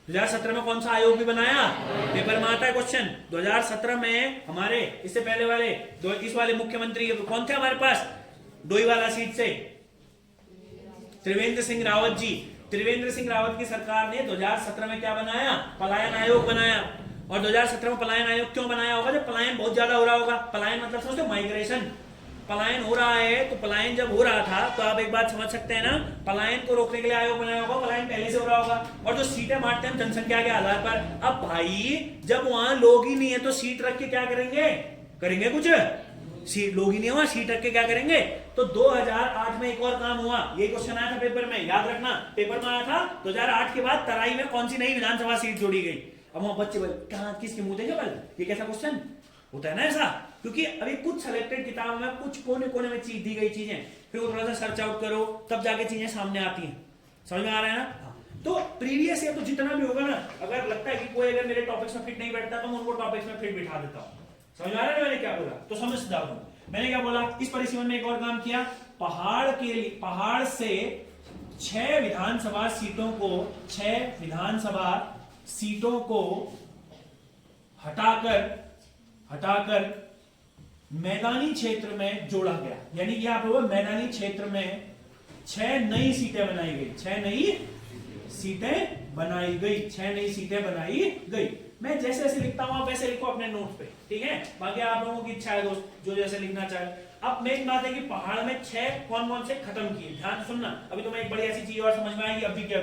2017 में कौन सा आयोग भी बनाया? पेपर में आता है क्वेश्चन। 2017 में हमारे इससे पहले वाले इस वाले मुख्यमंत्री कौन थे हमारे पास? डोईवाला सीट से त्रिवेंद्र सिंह रावत जी। त्रिवेंद्र सिंह रावत की सरकार ने 2017 में क्या बनाया? पलायन आयोग बनाया। और 2017 में पलायन आयोग क्यों बनाया होगा? जब पलायन बहुत ज्यादा हो रहा होगा। पलायन मतलब समझते हो, माइग्रेशन। पलायन हो रहा है, तो पलायन जब हो रहा था तो आप एक बात समझ सकते हैं ना, पलायन को रोकने के लिए आयोग बनाया होगा। पलायन पहले से हो रहा होगा। और जो सीटें बांटते हैं जनसंख्या के आधार पर, अब भाई जब वहां लोग ही नहीं है तो सीट रख के क्या करेंगे? करेंगे कुछ? सीट लोग ही नहीं हुआ, सीट रख के क्या करेंगे? तो 2008 में एक और काम हुआ। ये क्वेश्चन आया था पेपर में, याद रखना, पेपर में आया था 2008 के बाद तराई में कौन सी नई विधानसभा सीट जोड़ी गई। अब वहां बच्चे बोले कहां, किसके मुंह देंगे? बल ये कैसा क्वेश्चन होता है ना ऐसा, क्योंकि अभी कुछ सिलेक्टेड किताबों में कुछ कोने कोने में चीज दी गई चीजें, फिर वो थोड़ा सा सर्च आउट करो तब जाके चीजें सामने आती हैं। समझ में आ रहा है ना? तो प्रीवियस ईयर तो जितना भी होगा ना, अगर लगता है कि कोई अगर मेरे टॉपिक्स में फिट नहीं बैठता तो मैं उनको टॉपिक्स में फिट बिठा देता हूँ। समझ में आ रहा है मैंने क्या बोला? तो समझ जाओ। मैंने क्या बोला? इस परिसीमन में एक और काम किया, पहाड़ से 6 विधानसभा सीटों को हटाकर मैदानी क्षेत्र में जोड़ा गया। यानी कि आप लोग मैदानी क्षेत्र में 6 नई सीटें बनाई गई। 6 नई सीटें बनाई गई। मैं जैसे जैसे लिखता हूं आप वैसे लिखो अपने नोट पे, ठीक है? बाकी आप लोगों की इच्छा है दोस्त, जो जैसे लिखना चाहे। अब मेन बात है कि पहाड़ में 6 कौन कौन से खत्म किए। ध्यान से सुनना, अभी तुम्हें एक बड़ी ऐसी चीज और समझ में आएगी अभी के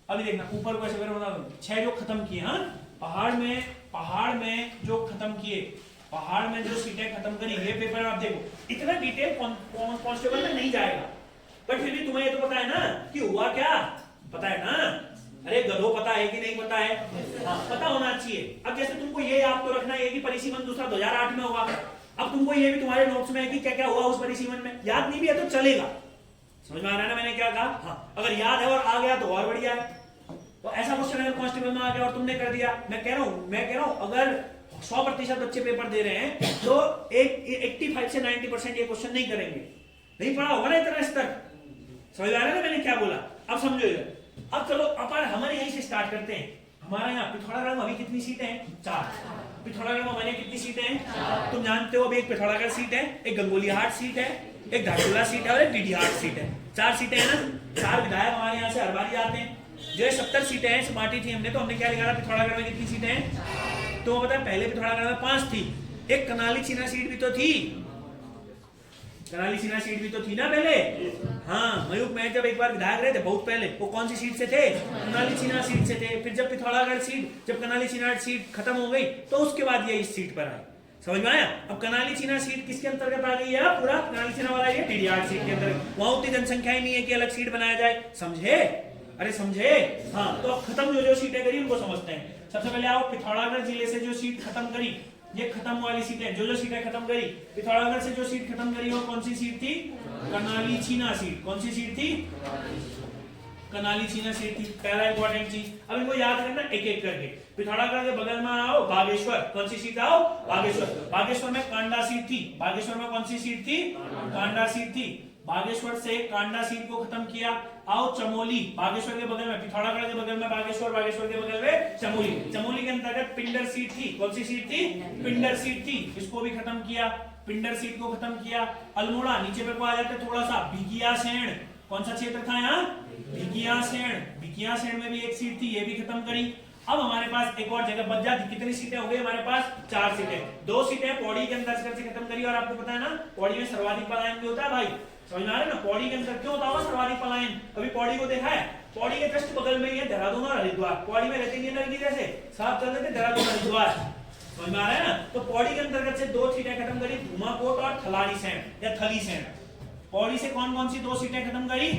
अभी देखना, ऊपर को ऐसे करके बता दूं 6 जो खत्म किए। हाँ, पहाड़ में जो खत्म किए, पहाड़ में जो सीटें खत्म करी, ये पेपर में आप देखो इतना डिटेल कांस्टेबल में नहीं जाएगा, बट फिर भी तुम्हें ये तो पता है ना कि हुआ क्या, पता है ना? अरे गधो, पता है कि नहीं पता है? हाँ, पता होना चाहिए। अब जैसे तुमको ये याद तो रखना है कि परिसीमन दूसरा 2008 में होगा। अब तुमको ये भी तुम्हारे नोट्स में है कि क्या क्या हुआ उस परिसीमन में। याद नहीं भी है तो चलेगा। समझ में आ रहा है ना मैंने क्या कहा? हाँ, अगर याद है और आ गया तो और बढ़िया है। तो ऐसा क्वेश्चन अगर कांस्टेबल में आ गया और तुमने कर दिया, मैं कह रहा हूं अगर 100% बच्चे पेपर दे रहे हैं तो 85 से 90% ये क्वेश्चन नहीं करेंगे। नहीं पढ़ा होगा ना इतना स्तर। समझ आ रहा है ना मैंने क्या बोला? अब समझो इधर। अब चलो अपन हमारे यहीं से स्टार्ट करते हैं। हमारा यहाँ पिथौरागढ़ में अभी कितनी सीटें हैं? 4। पिथौरागढ़ में हमारे कितनी सीटें हैं? तुम जानते हो, अभी एक पिथौरागढ़ सीट है, एक गंगोलीहाट सीट है, एक धारचूला सीट है और एक डीडीहाट सीट है। 4 सीटें हैं ना। 4 विधायक हमारे यहाँ से हर बार आते हैं। जो 70 सीटें हैं समाटी थी हमने, तो हमने क्या लिखा था पिथौरागढ़ में कितनी सीटें हैं? तो पता है पहले पिथौरागढ़ में 5 थी। एक कनाली छीना सीट भी तो थी। कनाली सीना सीट भी तो थी ना पहले। हाँ, मयूख में जब एक बार विधायक रहे थे बहुत पहले, वो कौन सी सीट से थे? कनाली सीना सीट से थे। फिर जब पिथौरागढ़ सीट, जब कनाली सीना सीट खत्म हो गई तो उसके बाद ये इस सीट पर आए। समझ में आया? अब कनाली सीना सीट किसके अंतर्गत आ गई है? पूरा कनाली सीना वाला ये डीडीहाट सीट के अंतर्गत। वहां उतनी जनसंख्या ही नहीं है कि अलग सीट बनाया जाए। समझे? अरे समझे? हाँ, तो अब खत्म जो सीटें करी उनको समझते हैं। सबसे पहले आओ, पिथौरागढ़ जिले से जो सीट खत्म करी, ये खत्म वाली सीटें, जो सीटें खत्म करी, पिथौरागढ़ से जो सीट खत्म करी वो कौन सी सीट थी? कनाली छीना सीट। कौन सी सीट थी? कनाली छीना सीट थी। पहला इंपॉर्टेंट चीज, अब इनको याद करना एक एक करके। पिथौरागढ़ के बगल में आओ बागेश्वर। कौन सी सीट? आओ बागेश्वर। बागेश्वर में कांडा सीट थी। बागेश्वर में कौन सी सीट थी? कांडा सीट थी। बागेश्वर से कांडा सीट को खत्म किया। आओ चमोली, बागेश्वर के बगल में, पिथौरागढ़ के बगल में बागेश्वर, बागेश्वर के बगल में चमोली। चमोली के अंतर्गत पिंडर सीट थी। कौन सी सीट थी? पिंडर सीट थी। इसको भी खत्म किया। पिंडर सीट को खत्म किया। अल्मोड़ा, नीचे पे आ जाते थोड़ा सा, भिकियासैंण। कौन सा क्षेत्र था यहाँ? भिकियासैंण। भिकियासैंण में भी एक सीट थी, ये भी खत्म करी। अब हमारे पास एक और जगह बच जाती। कितनी सीटें हो गई हमारे पास? 4 सीटें। 2 सीटें पौड़ी के अंदर से खत्म करी। और आपको पता है ना पौड़ी में सर्वाधिक पलायन भी होता है भाई। समझ में आ रहा है ना? पौड़ी के अंदर क्यों होता होगा सर्वाधिक पलायन? अभी पौड़ी को देखा है? पौड़ी के जस्ट बगल में ही है देहरादून और हरिद्वार। पौड़ी में रहते नहीं लड़की जैसे साफ चल रहे थे देहरादून हरिद्वार। समझ में आ रहा है ना? तो पौड़ी के अंतर्गत से 2 सीटें खत्म करी, धूमाकोट और थलारीसैंण या थलीसैंण। पौड़ी से कौन कौन सी 2 सीटें खत्म करी?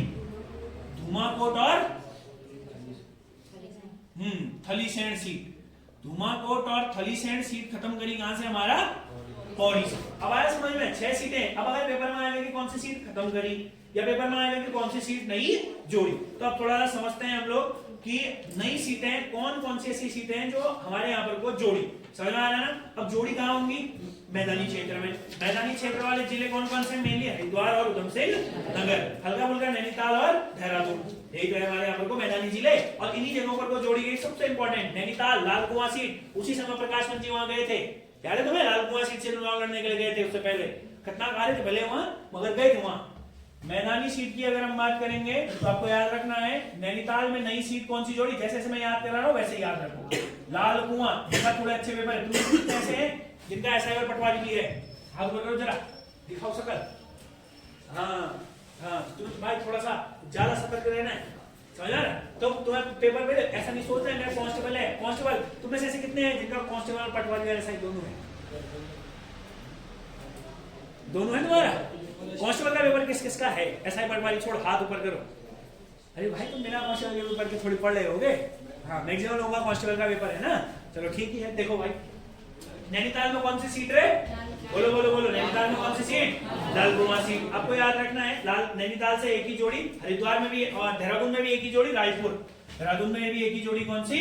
धूमाकोट और थलीसैंण सीट। धूमाकोट और थलीसैंण सीट खत्म करी कहां से? हमारा पौड़ी से। अब आया समझ में? 6 सीटें। अब अगर पेपर में आएगा कि कौन सी सीट खत्म करी या पेपर में आएगा कि कौन सी सीट नहीं जोड़ी, तो अब थोड़ा सा समझते हैं हम लोग कि नई सीटें कौन कौन सी ऐसी सीटें हैं जो हमारे यहाँ पर को जोड़ी। समझ में आ रहा है ना? अब जोड़ी कहाँ होंगी? मैदानी क्षेत्र में। मैदानी क्षेत्र वाले जिले कौन कौन से? मेनली हरिद्वार और उधम सिंह नगर, हल्का फुल्का नैनीताल और देहरादून। यही तो है हमारे यहाँ पर को मैदानी जिले। और इन्हीं जगहों पर को जोड़ी गई। सबसे इंपॉर्टेंट नैनीताल, लाल कुआं सीट। उसी समय प्रकाश पंत जी वहां गए थे, याद है तुम्हें? लाल कुआं सीट से चुनाव लड़ने के लिए गए थे। उससे पहले खतरनाक आ रहे थे भले वहां, मगर गए थे वहां। मैदानी सीट की अगर हम बात करेंगे तो आपको याद रखना है नैनीताल में नई सीट कौन सी जोड़ी, जैसे जैसे मैं याद करा रहा हूँ वैसे याद रखो। लाल कुआं, जिनका थोड़े अच्छे पेपर है, तुम कैसे हैं जिनका एसआई और पटवारी भी है, हाथ पकड़ो जरा, दिखाओ शकल। हाँ हाँ, तुम भाई थोड़ा सा ज्यादा सतर्क रहना है, समझा ना? तो तुम्हें पेपर में ऐसा नहीं सोचना है मेरा कांस्टेबल है। कांस्टेबल तुम में से ऐसे कितने हैं जिनका कांस्टेबल और पटवारी और एसआई दोनों है? दोनों है तुम्हारा? कांस्टेबल का पेपर किस किस का है? एसआई पटवारी छोड़, हाथ ऊपर करो। अरे भाई तुम बिना कांस्टेबल के पेपर के थोड़ी पढ़ रहे होगे। हाँ, मैक्सिमम लोगों का कांस्टेबल का पेपर है ना। चलो ठीक ही है। देखो भाई नैनीताल में कौन सी सीट है? बोलो बोलो बोलो, नैनीताल में कौन सी सीट? लाल कुआं सीट। आपको याद रखना है लाल नैनीताल से एक ही जोड़ी, हरिद्वार में भी और देहरादून में भी एक ही जोड़ी, रायपुर देहरादून में भी एक ही जोड़ी, कौन सी?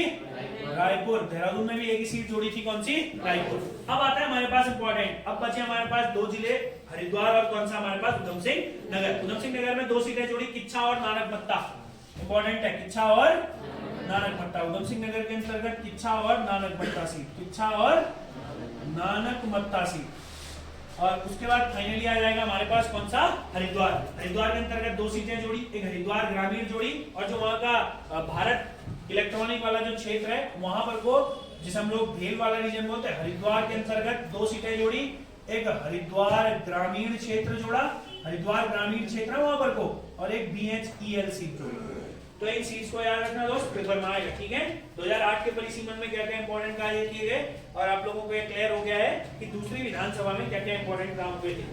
रायपुर देहरादून में भी एक ही सीट जोड़ी थी, कौन सी? रायपुर। अब आता है हमारे पास इंपॉर्टेंट, अब बचे हमारे पास दो जिले, हरिद्वार और कौन सा हमारे पास? उधम सिंह नगर। उधम सिंह नगर में दो सीटें जोड़ी, किच्छा और नानकमत्ता। इंपॉर्टेंट है, किच्छा और नानकमत्ता। उधम सिंह नगर के अंतर्गत किच्छा और नानकमत्ता सीट, किच्छा और नानकमत्ता सीट। और उसके बाद फाइनली आ जाएगा हमारे पास कौन सा? हरिद्वार। हरिद्वार के अंतर्गत दो सीटें जोड़ी, एक हरिद्वार ग्रामीण जोड़ी और जो वहां का भारत इलेक्ट्रॉनिक वाला जो क्षेत्र है वहां पर को जिसे हम लोग भेल वाला रीजन बोलते हैं, हरिद्वार के अंतर्गत दो सीटें जोड़ी, एक हरिद्वार ग्रामीण क्षेत्र जोड़ा, हरिद्वार ग्रामीण क्षेत्र वहां पर को, और एक BHEL सीट जोड़ी। तो इन सीट्स को याद रखना दोस्त, पेपर में आएगा, ठीक है? 2008 के परिसीमन में क्या क्या इंपॉर्टेंट कार्य किए गए और आप लोगों को ये क्लियर हो गया है कि दूसरी विधानसभा में क्या क्या इंपॉर्टेंट काम हुए थे।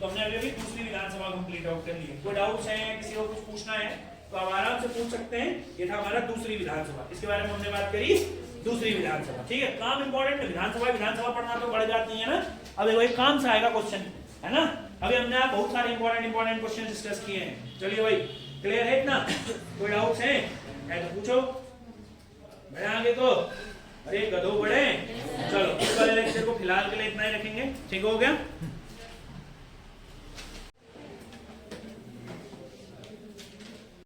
तो हमने अभी भी दूसरी विधानसभा कंप्लीट आउट कर ली है। कोई डाउट्स हैं, किसी को कुछ पूछना है तो आप आराम से पूछ सकते हैं। ये था हमारा दूसरी विधानसभा, इसके बारे में हमने बात करी, दूसरी विधानसभा, ठीक है? काम इंपॉर्टेंट है, विधानसभा पढ़ना तो बढ़ जाती है ना। अब वही काम से आएगा क्वेश्चन, है ना? अभी हमने बहुत सारे इंपॉर्टेंट क्वेश्चन डिस्कस किए हैं। चलिए भाई, क्लियर है इतना? कोई डाउट्स है तो पूछो। बढ़े आगे तो, अरे गधो बढ़े। चलो इस वाले लेक्चर को फिलहाल के लिए इतना ही रखेंगे, ठीक हो गया?